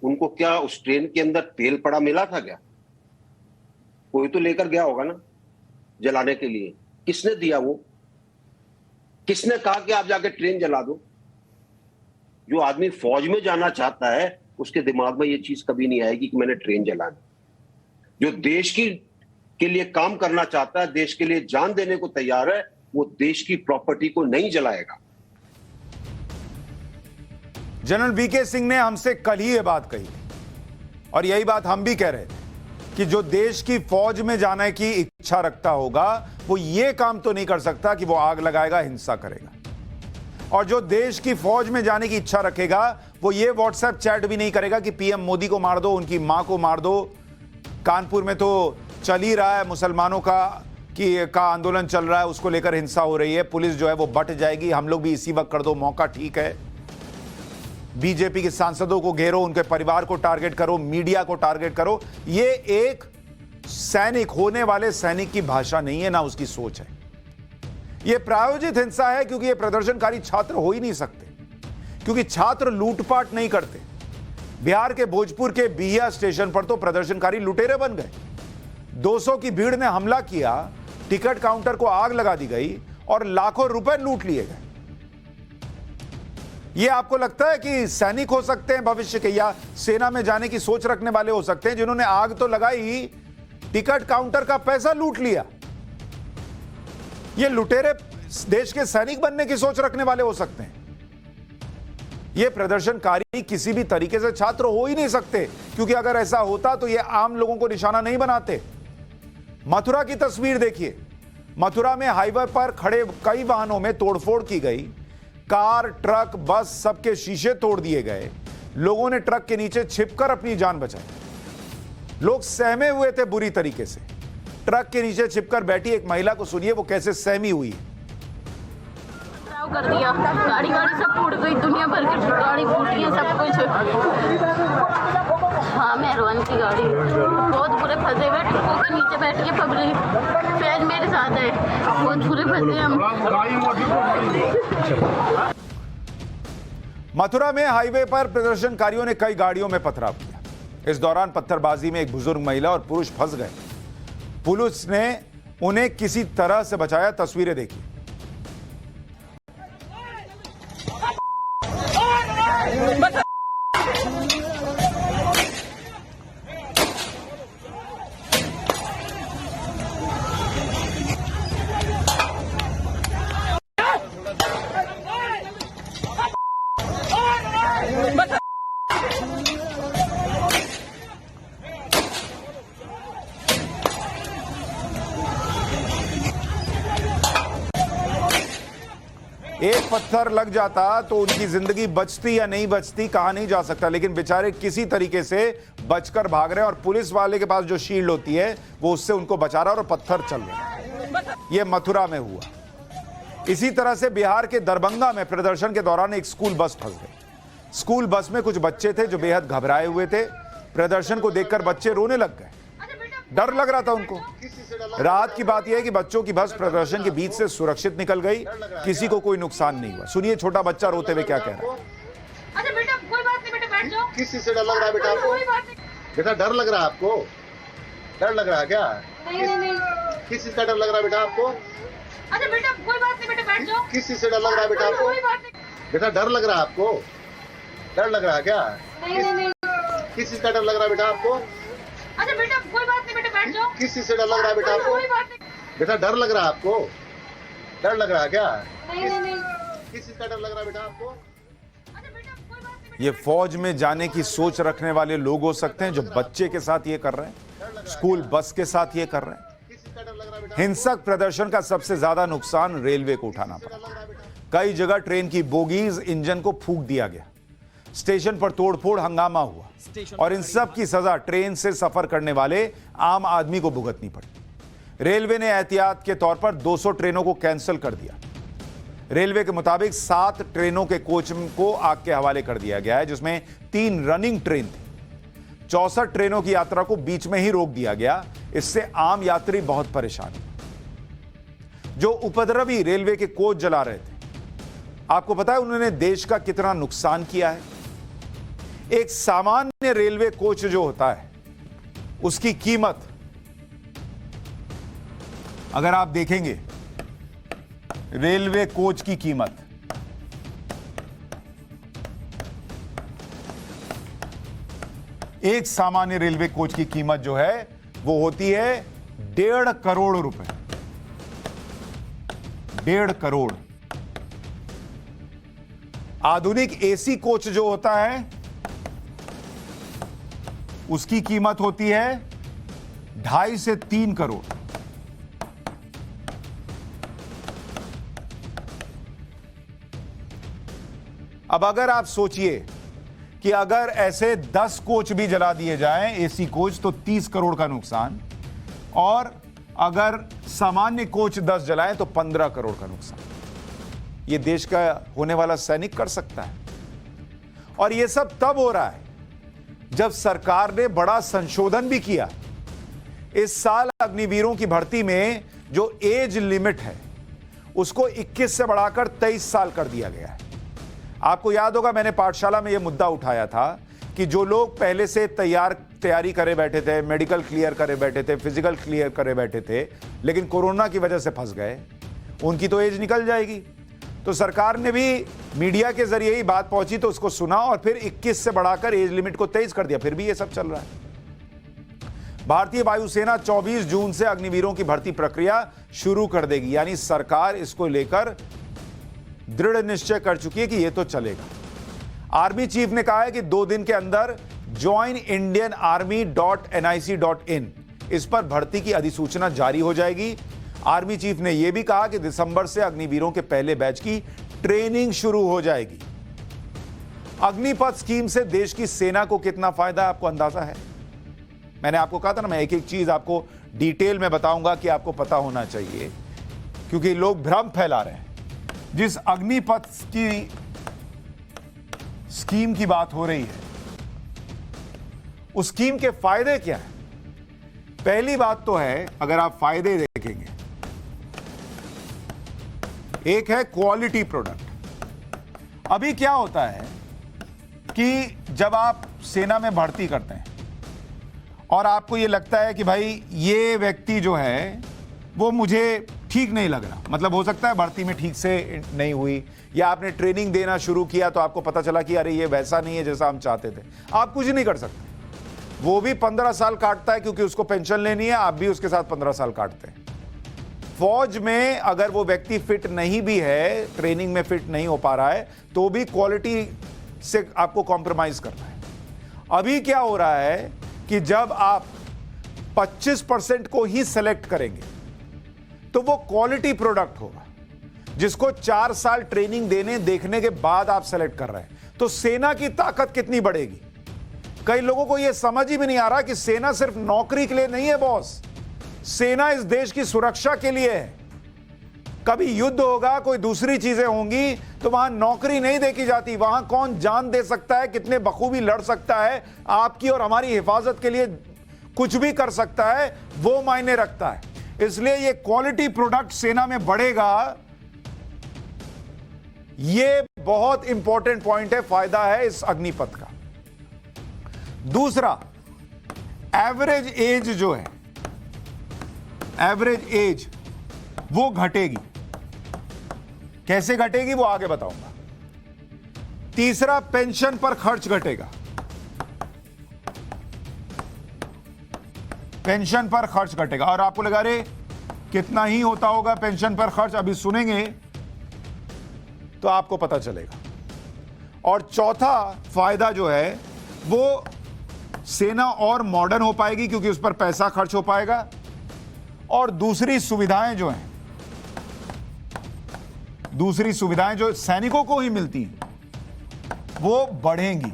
उनको क्या उस ट्रेन के अंदर तेल पड़ा मिला था क्या? कोई तो लेकर गया होगा ना जलाने के लिए। किसने दिया वो? किसने कहा कि आप जाके ट्रेन जला दो? जो आदमी फौज में जाना चाहता है उसके दिमाग में ये चीज कभी नहीं आएगी कि मैंने ट्रेन जलानी। जो देश के लिए काम करना चाहता है, देश के लिए जान देने को तैयार है, वो देश की प्रॉपर्टी को नहीं जलाएगा। जनरल वीके सिंह ने हमसे कल ही ये बात कही, और यही बात हम भी कह रहे थे कि जो देश की फौज में जाने की इच्छा रखता होगा वो ये काम तो नहीं कर सकता कि वो आग लगाएगा, हिंसा करेगा। और जो देश की फौज में जाने की इच्छा रखेगा वो ये व्हाट्सएप चैट भी नहीं करेगा कि पीएम मोदी को मार दो, उनकी मां को मार दो। कानपुर में तो चल ही रहा है, मुसलमानों का आंदोलन चल रहा है, उसको लेकर हिंसा हो रही है, पुलिस जो है वो बट जाएगी, हम लोग भी इसी वक्त कर दो, मौका ठीक है। बीजेपी के सांसदों को घेरो, उनके परिवार को टारगेट करो, मीडिया को टारगेट करो। ये एक सैनिक, होने वाले सैनिक की भाषा नहीं है, ना उसकी सोच है। यह प्रायोजित हिंसा है, क्योंकि ये प्रदर्शनकारी छात्र हो ही नहीं सकते, क्योंकि छात्र लूटपाट नहीं करते। बिहार के भोजपुर के बिहिया स्टेशन पर तो प्रदर्शनकारी लुटेरे बन गए। 200 की भीड़ ने हमला किया, टिकट काउंटर को आग लगा दी गई और लाखों रुपए लूट लिए गए। ये आपको लगता है कि सैनिक हो सकते हैं भविष्य के, या सेना में जाने की सोच रखने वाले हो सकते हैं, जिन्होंने आग तो लगाई, टिकट काउंटर का पैसा लूट लिया? ये लुटेरे देश के सैनिक बनने की सोच रखने वाले हो सकते हैं? ये प्रदर्शनकारी किसी भी तरीके से छात्र हो ही नहीं सकते, क्योंकि अगर ऐसा होता तो ये आम लोगों को निशाना नहीं बनाते। मथुरा की तस्वीर देखिए। मथुरा में हाईवे पर खड़े कई वाहनों में तोड़फोड़ की गई। कार, ट्रक, बस सबके शीशे तोड़ दिए गए। लोगों ने ट्रक के नीचे छिपकर अपनी जान बचाई। लोग सहमे हुए थे बुरी तरीके से। ट्रक के नीचे छिपकर बैठी एक महिला को सुनिए वो कैसे सहमी हुई है। कर दिया, गाड़ी सब फूट गई, दुनिया भर की गाड़ी फूटी है, सब कुछ। हाँ, मेहरबान की गाड़ी बहुत बुरे फंसे हुए, ट्रकों के नीचे बैठ के पब्लिक फैज मेरे साथ है, बहुत बुरे फंसे हम। मथुरा में हाईवे पर प्रदर्शनकारियों ने कई गाड़ियों में पथराव किया। इस दौरान पत्थरबाजी में एक बुजुर्ग महिला और पुरुष फंस गए। पुलिस ने उन्हें किसी तरह से बचाया। तस्वीरें देखिए। एक पत्थर लग जाता तो उनकी जिंदगी बचती या नहीं बचती कहा नहीं जा सकता, लेकिन बेचारे किसी तरीके से बचकर भाग रहे हैं और पुलिस वाले के पास जो शील्ड होती है वो उससे उनको बचा रहा है और पत्थर चल रहे। ये मथुरा में हुआ। इसी तरह से बिहार के दरभंगा में प्रदर्शन के दौरान एक स्कूल बस फंस गई। स्कूल बस में कुछ बच्चे थे जो बेहद घबराए हुए थे। प्रदर्शन को देखकर बच्चे रोने लग गए, डर लग रहा था उनको। राहत की बात यह है कि बच्चों की बस प्रदर्शन के बीच से सुरक्षित निकल गई, किसी को कोई नुकसान नहीं हुआ। सुनिए छोटा बच्चा रोते हुए क्या कह रहा है। अच्छा बेटा, कोई बात नहीं बेटा, बैठ जाओ। किस चीज से डर लग रहा है बेटा आपको? बेटा डर लग रहा है आपको? डर लग रहा है क्या? नहीं। किस चीज का डर लग रहा है बेटा आपको? अच्छा बेटा, कोई बात नहीं बेटा, बैठ जाओ। किस चीज से डर लग रहा है बेटा आपको? बेटा डर लग रहा है आपको? डर लग रहा है क्या? नहीं। किस चीज का डर लग रहा है बेटा आपको? अच्छा बेटा, कोई बात नहीं बेटा, बैठ जाओ। किस चीज से डर लग रहा है बेटा आपको? बेटा डर लग रहा है आपको? डर लग रहा है क्या? नहीं। किस चीज का डर लग रहा है बेटा आपको? ये फौज में जाने की सोच रखने वाले लोग हो सकते हैं जो बच्चे के साथ ये कर रहे हैं, स्कूल बस के साथ ये कर रहे हैं। किस चीज का डर लग रहा है बेटा? हिंसक प्रदर्शन का सबसे ज्यादा नुकसान रेलवे को उठाना पड़ा। कई जगह ट्रेन की बोगीज, इंजन को फूंक दिया गया। स्टेशन पर तोड़फोड़, हंगामा हुआ और इन सब की सजा ट्रेन से सफर करने वाले आम आदमी को भुगतनी पड़ी। रेलवे ने एहतियात के तौर पर 200 ट्रेनों को कैंसिल कर दिया। रेलवे के मुताबिक 7 ट्रेनों के कोच को आग के हवाले कर दिया गया है, जिसमें 3 रनिंग ट्रेन थी। 64 ट्रेनों की यात्रा को बीच में ही रोक दिया गया। इससे आम यात्री बहुत परेशान हुए। जो उपद्रवी रेलवे के कोच जला रहे थे, आपको पता है उन्होंने देश का कितना नुकसान किया है। एक सामान्य रेलवे कोच जो होता है उसकी कीमत अगर आप देखेंगे, रेलवे कोच की कीमत एक सामान्य रेलवे कोच की कीमत जो है वो होती है 1.5 करोड़ रुपए। 1.5 करोड़। आधुनिक एसी कोच जो होता है उसकी कीमत होती है 2.5 से 3 करोड़। अब अगर आप सोचिए कि अगर ऐसे 10 कोच भी जला दिए जाएं, एसी कोच, तो 30 करोड़ का नुकसान, और अगर सामान्य कोच 10 जलाएं तो 15 करोड़ का नुकसान। यह देश का होने वाला सैनिक कर सकता है। और यह सब तब हो रहा है जब सरकार ने बड़ा संशोधन भी किया। इस साल अग्निवीरों की भर्ती में जो एज लिमिट है उसको 21 से बढ़ाकर 23 साल कर दिया गया है। आपको याद होगा मैंने पाठशाला में यह मुद्दा उठाया था कि जो लोग पहले से तैयारी करे बैठे थे, मेडिकल क्लियर करे बैठे थे, फिजिकल क्लियर करे बैठे थे, लेकिन कोरोना की वजह से फंस गए, उनकी तो एज निकल जाएगी। तो सरकार ने भी मीडिया के जरिए ही बात पहुंची तो उसको सुना और फिर 21 से बढ़ाकर एज लिमिट को 23 कर दिया। फिर भी ये सब चल रहा है। भारतीय वायुसेना 24 जून से अग्निवीरों की भर्ती प्रक्रिया शुरू कर देगी, यानी सरकार इसको लेकर दृढ़ निश्चय कर चुकी है कि यह तो चलेगा। आर्मी चीफ ने कहा है कि 2 दिन के अंदर joinindianarmy.nic.in इस पर भर्ती की अधिसूचना जारी हो जाएगी। आर्मी चीफ ने यह भी कहा कि दिसंबर से अग्निवीरों के पहले बैच की ट्रेनिंग शुरू हो जाएगी। अग्निपथ स्कीम से देश की सेना को कितना फायदा है, आपको अंदाजा है? मैंने आपको कहा था ना, मैं एक एक चीज आपको डिटेल में बताऊंगा कि आपको पता होना चाहिए, क्योंकि लोग भ्रम फैला रहे हैं। जिस अग्निपथ की स्कीम की बात हो रही है, उस स्कीम के फायदे क्या है? पहली बात तो है, अगर आप फायदे देखेंगे, एक है क्वालिटी प्रोडक्ट। अभी क्या होता है कि जब आप सेना में भर्ती करते हैं और आपको यह लगता है कि भाई ये व्यक्ति जो है वो मुझे ठीक नहीं लग रहा, मतलब हो सकता है भर्ती में ठीक से नहीं हुई, या आपने ट्रेनिंग देना शुरू किया तो आपको पता चला कि अरे ये वैसा नहीं है जैसा हम चाहते थे। आप कुछ नहीं कर सकते। वो भी 15 साल काटता है क्योंकि उसको पेंशन लेनी है, आप भी उसके साथ 15 साल काटते हैं। फौज में अगर वो व्यक्ति फिट नहीं भी है, ट्रेनिंग में फिट नहीं हो पा रहा है, तो भी क्वालिटी से आपको कॉम्प्रोमाइज करना है। अभी क्या हो रहा है कि जब आप 25% को ही सेलेक्ट करेंगे तो वो क्वालिटी प्रोडक्ट होगा, जिसको 4 साल ट्रेनिंग देखने के बाद आप सेलेक्ट कर रहे हैं। तो सेना की ताकत कितनी बढ़ेगी? कई लोगों को यह समझ ही भी नहीं आ रहा कि सेना सिर्फ नौकरी के लिए नहीं है बॉस, सेना इस देश की सुरक्षा के लिए है। कभी युद्ध होगा, कोई दूसरी चीजें होंगी, तो वहां नौकरी नहीं देखी जाती, वहां कौन जान दे सकता है, कितने बखूबी लड़ सकता है, आपकी और हमारी हिफाजत के लिए कुछ भी कर सकता है, वो मायने रखता है। इसलिए ये क्वालिटी प्रोडक्ट सेना में बढ़ेगा, ये बहुत इंपॉर्टेंट पॉइंट है, फायदा है इस अग्निपथ का। दूसरा, एवरेज एज जो है, एवरेज एज वो घटेगी। कैसे घटेगी वो आगे बताऊंगा। तीसरा, पेंशन पर खर्च घटेगा। पेंशन पर खर्च घटेगा। और आपको लगा रे कितना ही होता होगा पेंशन पर खर्च, अभी सुनेंगे तो आपको पता चलेगा। और चौथा फायदा जो है वो सेना और मॉडर्न हो पाएगी क्योंकि उस पर पैसा खर्च हो पाएगा, और दूसरी सुविधाएं जो सैनिकों को ही मिलती हैं वो बढ़ेंगी।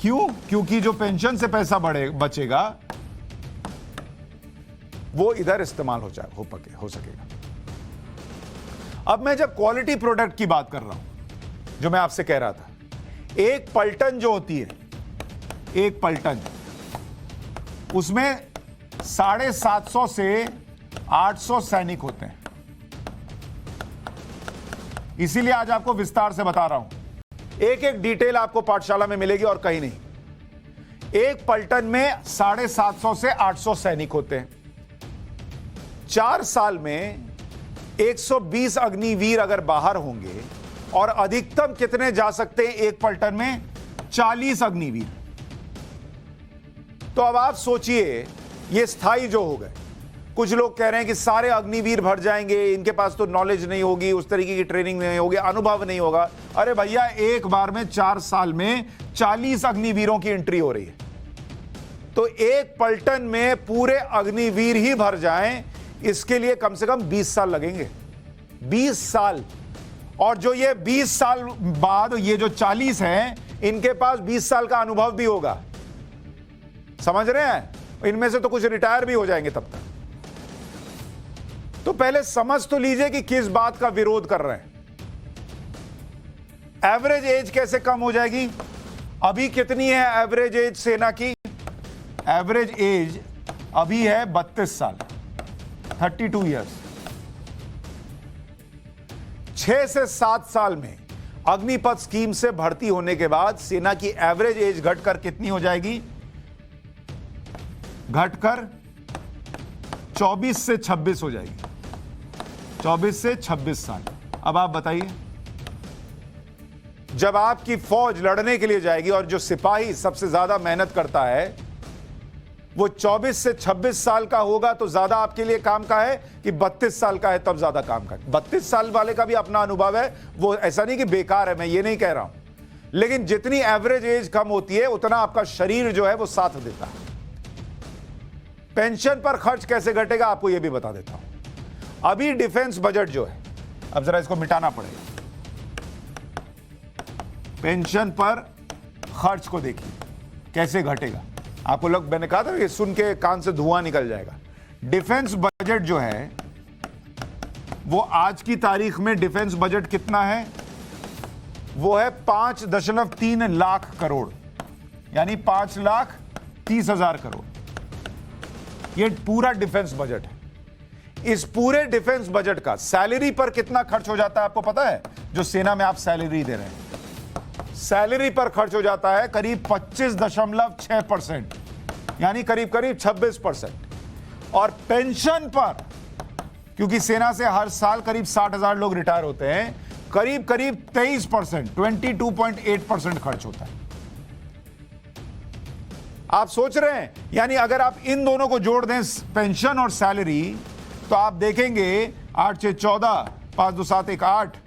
क्यों? क्योंकि जो पेंशन से पैसा बचेगा वो इधर इस्तेमाल हो सकेगा। अब मैं जब क्वालिटी प्रोडक्ट की बात कर रहा हूं, जो मैं आपसे कह रहा था, एक पलटन जो होती है, एक पलटन, उसमें 750 से 800 सैनिक होते हैं। इसीलिए आज आपको विस्तार से बता रहा हूं, एक एक डिटेल आपको पाठशाला में मिलेगी और कहीं नहीं। एक पलटन में 750 से 800 सैनिक होते हैं। 4 साल में 120 अग्निवीर अगर बाहर होंगे, और अधिकतम कितने जा सकते हैं एक पलटन में? 40 अग्निवीर। तो अब आप सोचिए, ये स्थायी जो हो गए, कुछ लोग कह रहे हैं कि सारे अग्निवीर भर जाएंगे, इनके पास तो नॉलेज नहीं होगी, उस तरीके की ट्रेनिंग नहीं होगी, अनुभव नहीं होगा। अरे भैया, एक बार में 4 साल में 40 अग्निवीरों की एंट्री हो रही है, तो एक पलटन में पूरे अग्निवीर ही भर जाएं, इसके लिए कम से कम 20 साल लगेंगे। 20 साल। और जो ये 20 साल बाद ये जो 40 हैं, इनके पास 20 साल का अनुभव भी होगा। समझ रहे हैं? इनमें से तो कुछ रिटायर भी हो जाएंगे तब तक। तो पहले समझ तो लीजिए कि किस बात का विरोध कर रहे हैं। एवरेज एज कैसे कम हो जाएगी? अभी कितनी है एवरेज एज सेना की? एवरेज एज अभी है 32 साल, 32 ईयर्स। 6 से 7 साल में अग्निपथ स्कीम से भर्ती होने के बाद सेना की एवरेज एज घटकर कितनी हो जाएगी? घटकर 24 से 26 हो जाएगी। 24 से 26 साल। अब आप बताइए, जब आपकी फौज लड़ने के लिए जाएगी और जो सिपाही सबसे ज्यादा मेहनत करता है वो 24 से 26 साल का होगा तो ज्यादा आपके लिए काम का है कि 32 साल का है तब ज्यादा काम का है? 32 साल वाले का भी अपना अनुभव है, वो ऐसा नहीं कि बेकार है, मैं ये नहीं कह रहा हूं, लेकिन जितनी एवरेज एज कम होती है उतना आपका शरीर जो है वो साथ देता है। पेंशन पर खर्च कैसे घटेगा आपको यह भी बता देता हूं। अभी डिफेंस बजट जो है, अब जरा इसको मिटाना पड़ेगा, पेंशन पर खर्च को देखिए कैसे घटेगा। आपको लोग, मैंने कहा था कि सुन के कान से धुआं निकल जाएगा। डिफेंस बजट जो है वो आज की तारीख में डिफेंस बजट कितना है, वो है 5.3 लाख करोड़, यानी 5,30,000 करोड़। ये पूरा डिफेंस बजट है। इस पूरे डिफेंस बजट का सैलरी पर कितना खर्च हो जाता है आपको पता है? जो सेना में आप सैलरी दे रहे हैं, सैलरी पर खर्च हो जाता है करीब 25.6%, यानी करीब करीब 26%। और पेंशन पर, क्योंकि सेना से हर साल करीब 60,000 लोग रिटायर होते हैं, करीब करीब 23%, 22.8% खर्च होता है। आप सोच रहे हैं, यानी अगर आप इन दोनों को जोड़ दें, पेंशन और सैलरी, तो आप देखेंगे 8 6 14, 5 2 7 1 8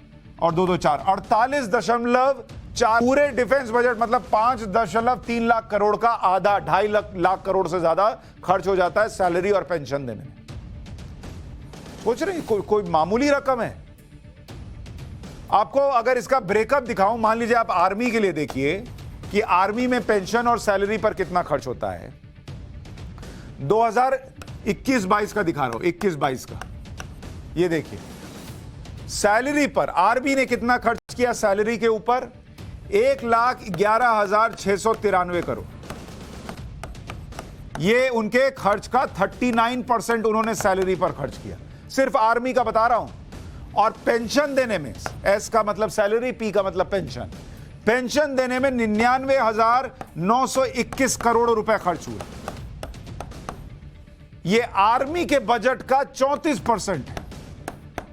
और 2 2 4, 48.4। पूरे डिफेंस बजट मतलब 5.3 लाख करोड़ का आधा, 2.5 लाख करोड़ से ज्यादा खर्च हो जाता है सैलरी और पेंशन देने में। सोच रहे हैं कोई मामूली रकम है? आपको अगर इसका ब्रेकअप दिखाऊं, मान लीजिए आप आर्मी के लिए देखिए कि आर्मी में पेंशन और सैलरी पर कितना खर्च होता है। 2021-22 का दिखा रहा हूं, 21-22 का, ये देखिए सैलरी पर आर्मी ने कितना खर्च किया सैलरी के ऊपर, 1,11,693 करोड़। ये उनके खर्च का 39% उन्होंने सैलरी पर खर्च किया, सिर्फ आर्मी का बता रहा हूं। और पेंशन देने में, एस का मतलब सैलरी, पी का मतलब पेंशन, पेंशन देने में 99,921 करोड़ रुपए खर्च हुए। ये आर्मी के बजट का 34% है।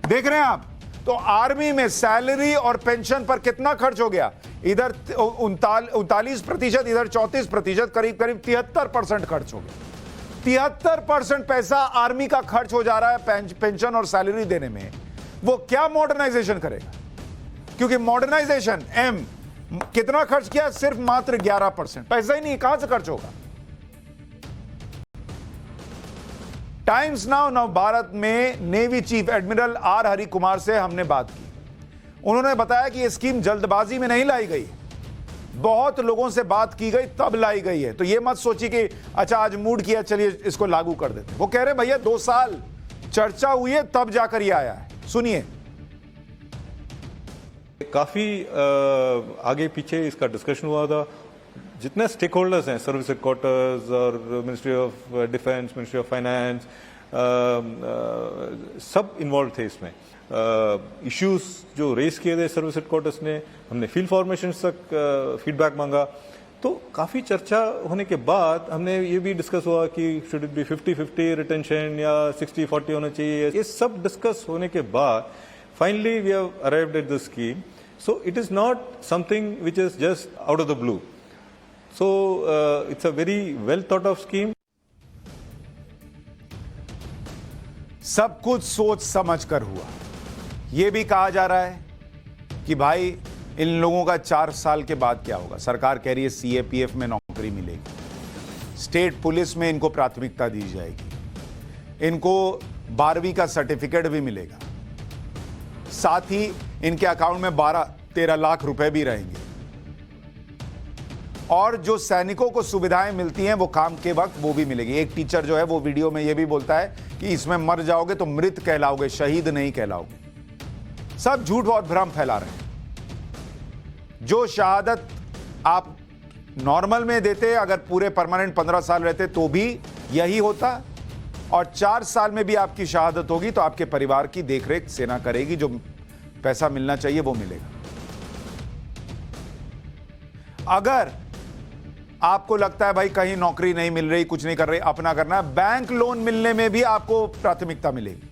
देख रहे हैं आप? तो आर्मी में सैलरी और पेंशन पर कितना खर्च हो गया, इधर 39%, इधर 34%, करीब करीब 73% खर्च हो गया। 73% पैसा आर्मी का खर्च हो जा रहा है पेंशन और सैलरी देने में। वो क्या मॉडर्नाइजेशन करेगा? क्योंकि मॉडर्नाइजेशन एम कितना खर्च किया, सिर्फ मात्र 11%, पैसा ही नहीं, कहां से खर्च होगा? टाइम्स नाउ भारत में navy chief admiral R Hari Kumar से हमने बात की। उन्होंने बताया कि यह स्कीम जल्दबाजी में नहीं लाई गई, बहुत लोगों से बात की गई तब लाई गई है। तो यह मत सोचिए कि अच्छा आज मूड किया चलिए इसको लागू कर देते। वो कह रहे भैया 2 साल चर्चा हुई है तब जाकर यह आया है। सुनिए। काफी आगे पीछे इसका डिस्कशन हुआ था। जितने स्टेक होल्डर्स हैं, सर्विस हेडक्वार्टर्स और ministry of defence, ministry of finance, सब इन्वॉल्व थे इसमें। इश्यूज जो रेस किए थे सर्विस हेडक्वार्टर्स ने, हमने फील्ड फॉर्मेशन तक फीडबैक मांगा। तो काफ़ी चर्चा होने के बाद हमने ये भी डिस्कस हुआ कि शुड इट बी 50-50 रिटेंशन या 60-40 होना चाहिए। ये सब डिस्कस होने के बाद finally we have arrived at the scheme. So it is not something which is just out of the blue. So it's a very well thought of scheme. सब कुछ सोच समझ कर हुआ। यह भी कहा जा रहा है कि भाई इन लोगों का 4 साल के बाद क्या होगा। सरकार कह रही है सीएपीएफ में नौकरी मिलेगी, स्टेट पुलिस में इनको प्राथमिकता दी जाएगी, इनको 12वीं का सर्टिफिकेट भी मिलेगा, साथ ही इनके अकाउंट में 12-13 लाख रुपए भी रहेंगे। और जो सैनिकों को सुविधाएं मिलती हैं वो काम के वक्त वो भी मिलेगी। एक टीचर जो है वो वीडियो में ये भी बोलता है कि इसमें मर जाओगे तो मृत कहलाओगे, शहीद नहीं कहलाओगे। सब झूठ और भ्रम फैला रहे हैं। जो शहादत आप नॉर्मल में देते, अगर पूरे परमानेंट 15 साल रहते तो भी यही होता, और 4 साल में भी आपकी शहादत होगी तो आपके परिवार की देखरेख सेना करेगी, जो पैसा मिलना चाहिए वो मिलेगा। अगर आपको लगता है भाई कहीं नौकरी नहीं मिल रही, कुछ नहीं कर रही, अपना करना है, बैंक लोन मिलने में भी आपको प्राथमिकता मिलेगी।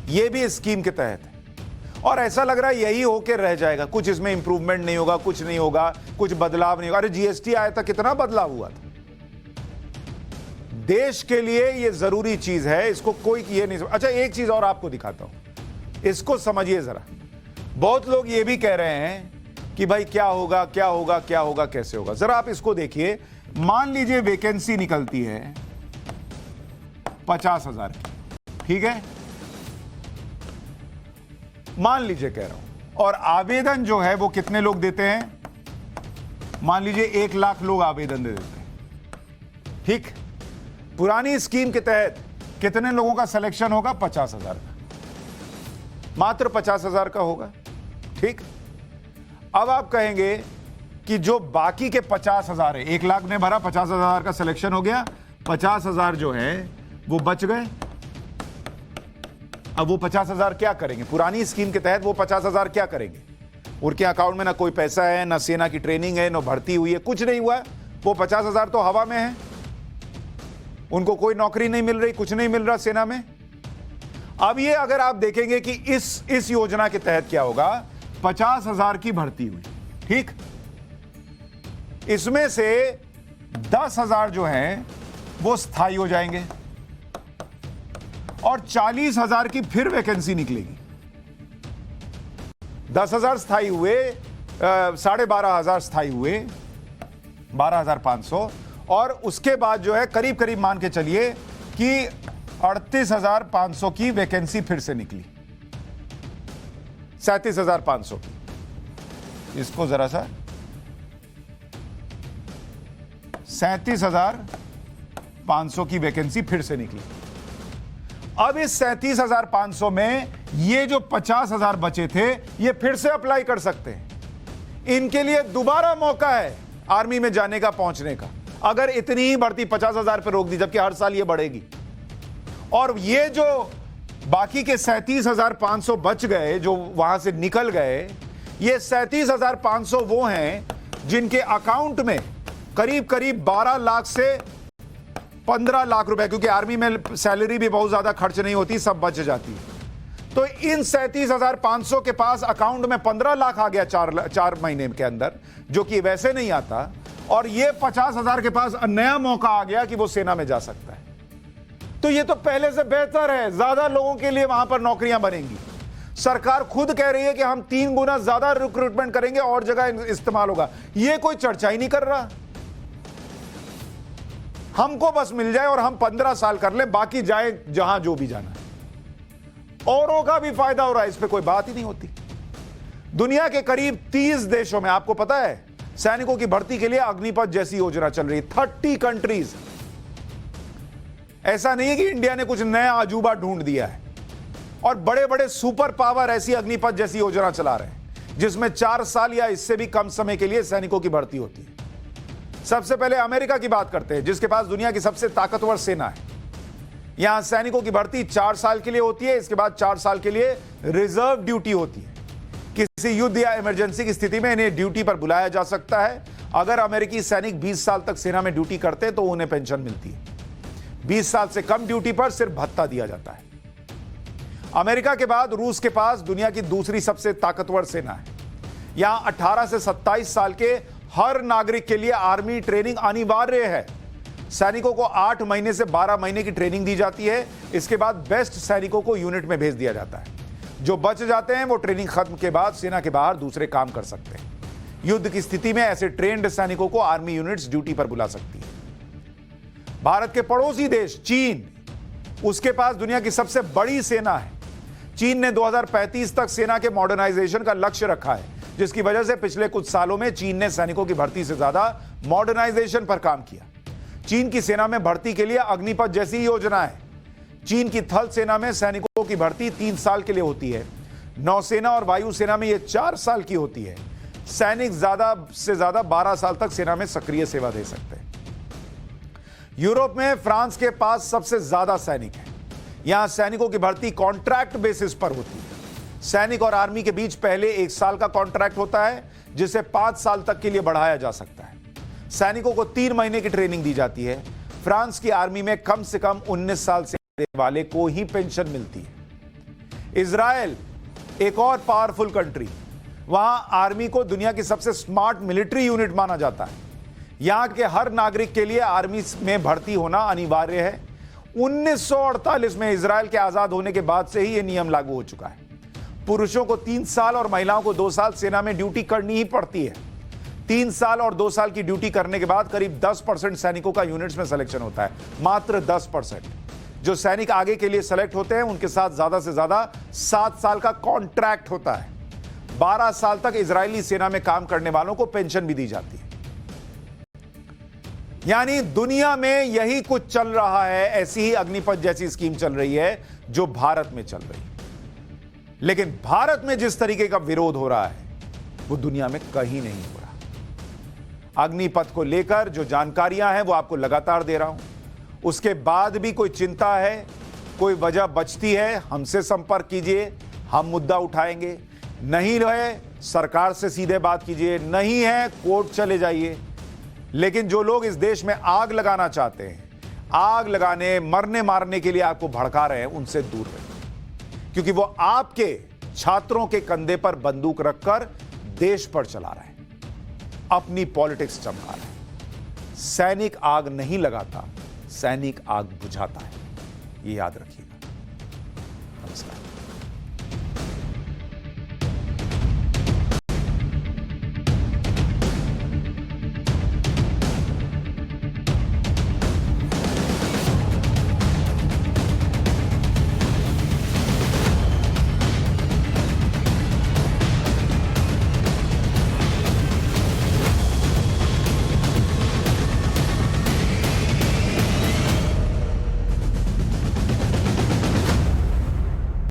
यह भी स्कीम के तहत है। और ऐसा लग रहा है यही होके रह जाएगा, कुछ इसमें इंप्रूवमेंट नहीं होगा, कुछ नहीं होगा, कुछ बदलाव नहीं होगा। अरे जीएसटी आया था, कितना बदलाव हुआ था। देश के लिए ये जरूरी चीज है, इसको कोई ये नहीं। अच्छा, एक चीज और आपको दिखाता हूं, इसको समझिए जरा। बहुत लोग ये भी कह रहे हैं कि भाई क्या होगा क्या होगा क्या होगा, कैसे होगा। जरा आप इसको देखिए। मान लीजिए वैकेंसी निकलती है 50,000 की, ठीक है, मान लीजिए कह रहा हूं, और आवेदन जो है वो कितने लोग देते हैं, मान लीजिए 1 लाख लोग आवेदन दे देते हैं, ठीक। पुरानी स्कीम के तहत कितने लोगों का सिलेक्शन होगा, 50,000 का, मात्र 50,000 का होगा, ठीक। अब आप कहेंगे कि जो बाकी के 50,000 है, 1 लाख ने भरा, 50,000 का सिलेक्शन हो गया, 50,000 जो है वो बच गए। अब वो 50,000 क्या करेंगे, पुरानी स्कीम के तहत वो 50,000 क्या करेंगे, उनके अकाउंट में ना कोई पैसा है, ना सेना की ट्रेनिंग है, ना भर्ती हुई है, कुछ नहीं हुआ है। वो 50,000 तो हवा में है, उनको कोई नौकरी नहीं मिल रही, कुछ नहीं मिल रहा सेना में। अब ये अगर आप देखेंगे कि इस योजना के तहत क्या होगा, 50,000 की भर्ती हुई, ठीक। इसमें से 10,000 जो हैं वो स्थायी हो जाएंगे और 40,000 की फिर वैकेंसी निकलेगी। 10,000 स्थायी हुए, 12,500 स्थायी हुए, 12,500, और उसके बाद जो है करीब करीब मान के चलिए कि 38,500 की वैकेंसी फिर से निकली, 37,500 की। इसको जरा सा 37,500 की वैकेंसी फिर से निकली। अब इस 37,500 में ये जो 50,000 बचे थे, ये फिर से अप्लाई कर सकते हैं। इनके लिए दोबारा मौका है आर्मी में जाने का, पहुंचने का, अगर इतनी ही भर्ती 50,000 पर रोक दी, जबकि हर साल ये बढ़ेगी। और ये जो बाकी के 37,500 बच गए, जो वहां से निकल गए, ये 37,500 वो हैं जिनके अकाउंट में करीब करीब 12 लाख से 15 लाख रुपए, क्योंकि आर्मी में सैलरी भी बहुत ज्यादा खर्च नहीं होती, सब बच जाती है। तो इन 37,500 के पास अकाउंट में 15 लाख आ गया 4 महीने के अंदर, जो कि वैसे नहीं आता। और ये 50,000 के पास नया मौका आ गया कि वो सेना में जा सकता है। तो ये तो पहले से बेहतर है, ज्यादा लोगों के लिए वहां पर नौकरियां बनेंगी। सरकार खुद कह रही है कि हम 3 गुना ज्यादा रिक्रूटमेंट करेंगे और जगह इस्तेमाल होगा। ये कोई चर्चा ही नहीं कर रहा। हमको बस मिल जाए और हम 15 साल कर ले, बाकी जाए जहां जो भी जाना है। औरों का भी फायदा हो रहा है, इस पे कोई बात ही नहीं होती। दुनिया के करीब 30 देशों में, आपको पता है, सैनिकों की भर्ती के लिए अग्निपथ जैसी योजना चल रही है। 30 कंट्रीज। ऐसा नहीं है कि इंडिया ने कुछ नया अजूबा ढूंढ दिया है। और बड़े बड़े सुपर पावर ऐसी अग्निपथ जैसी योजना चला रहे हैं, जिसमें 4 साल या इससे भी कम समय के लिए सैनिकों की भर्ती होती है। सबसे पहले अमेरिका की बात करते हैं, जिसके पास दुनिया की सबसे ताकतवर सेना है। यहां सैनिकों की भर्ती 4 साल के लिए होती है, इसके बाद 4 साल के लिए रिजर्व ड्यूटी होती है। किसी युद्ध या इमरजेंसी की स्थिति में इन्हें ड्यूटी पर बुलाया जा सकता है। अगर अमेरिकी सैनिक 20 साल तक सेना में ड्यूटी करते हैं तो उन्हें पेंशन मिलती है। 20 साल से कम ड्यूटी पर सिर्फ भत्ता दिया जाता है। अमेरिका के बाद रूस के पास दुनिया की दूसरी सबसे ताकतवर सेना है। यहां 18 से 27 साल के हर नागरिक के लिए आर्मी ट्रेनिंग अनिवार्य है। सैनिकों को 8 महीने से 12 महीने की ट्रेनिंग दी जाती है। इसके बाद बेस्ट सैनिकों को यूनिट में भेज दिया जाता है। जो बच जाते हैं वो ट्रेनिंग खत्म के बाद सेना के बाहर दूसरे काम कर सकते हैं। युद्ध की स्थिति में ऐसे ट्रेंड सैनिकों को आर्मी यूनिट्स ड्यूटी पर बुला सकती है। भारत के पड़ोसी देश चीन, उसके पास दुनिया की सबसे बड़ी सेना है। चीन ने 2035 तक सेना के मॉडर्नाइजेशन का लक्ष्य रखा है, जिसकी वजह से पिछले कुछ सालों में चीन ने सैनिकों की भर्ती से ज्यादा मॉडर्नाइजेशन पर काम किया। चीन की सेना में भर्ती के लिए अग्निपथ जैसी योजना है। चीन की थल सेना में सैनिकों की भर्ती 3 साल के लिए होती है। नौसेना और वायुसेना में यह 4 साल की होती है। सैनिक ज्यादा से ज्यादा 12 साल तक सेना में सक्रिय सेवा दे सकते हैं। यूरोप में फ्रांस के पास सबसे ज्यादा सैनिक हैं। यहां सैनिकों की भर्ती कॉन्ट्रैक्ट बेसिस पर होती है। सैनिक और आर्मी के बीच पहले 1 साल का कॉन्ट्रैक्ट होता है, जिसे 5 साल तक के लिए बढ़ाया जा सकता है। सैनिकों को 3 महीने की ट्रेनिंग दी जाती है। फ्रांस की आर्मी में कम से कम 19 साल से वाले को ही पेंशन मिलती है। इजराइल एक और पावरफुल कंट्री, वहां आर्मी को दुनिया की सबसे स्मार्ट मिलिट्री यूनिट माना जाता है। यहां के हर नागरिक के लिए आर्मी में भर्ती होना अनिवार्य है। 1948 में इजराइल के आजाद होने के बाद से ही यह नियम लागू हो चुका है। पुरुषों को 3 साल और महिलाओं को 2 साल सेना में ड्यूटी करनी ही पड़ती है। 3 साल और 2 साल की ड्यूटी करने के बाद करीब 10% सैनिकों का यूनिट्स में सिलेक्शन होता है, मात्र 10%। जो सैनिक आगे के लिए सेलेक्ट होते हैं उनके साथ ज्यादा से ज्यादा 7 साल का कॉन्ट्रैक्ट होता है। 12 साल तक इजरायली सेना में काम करने वालों को पेंशन भी दी जाती है। यानी दुनिया में यही कुछ चल रहा है। ऐसी ही अग्निपथ जैसी स्कीम चल रही है जो भारत में चल रही है। लेकिन भारत में जिस तरीके का विरोध हो रहा है वो दुनिया में कहीं नहीं हो रहा। अग्निपथ को लेकर जो जानकारियां हैं वो आपको लगातार दे रहा हूं। उसके बाद भी कोई चिंता है, कोई वजह बचती है, हमसे संपर्क कीजिए, हम मुद्दा उठाएंगे। नहीं है सरकार से सीधे बात कीजिए, नहीं है कोर्ट चले जाइए। लेकिन जो लोग इस देश में आग लगाना चाहते हैं, आग लगाने, मरने मारने के लिए आपको भड़का रहे हैं, उनसे दूर रहिए, क्योंकि वो आपके छात्रों के कंधे पर बंदूक रखकर देश पर चला रहे हैं, अपनी पॉलिटिक्स चमका रहे हैं। सैनिक आग नहीं लगाता, सैनिक आग बुझाता है। ये याद रखिएगा। नमस्कार।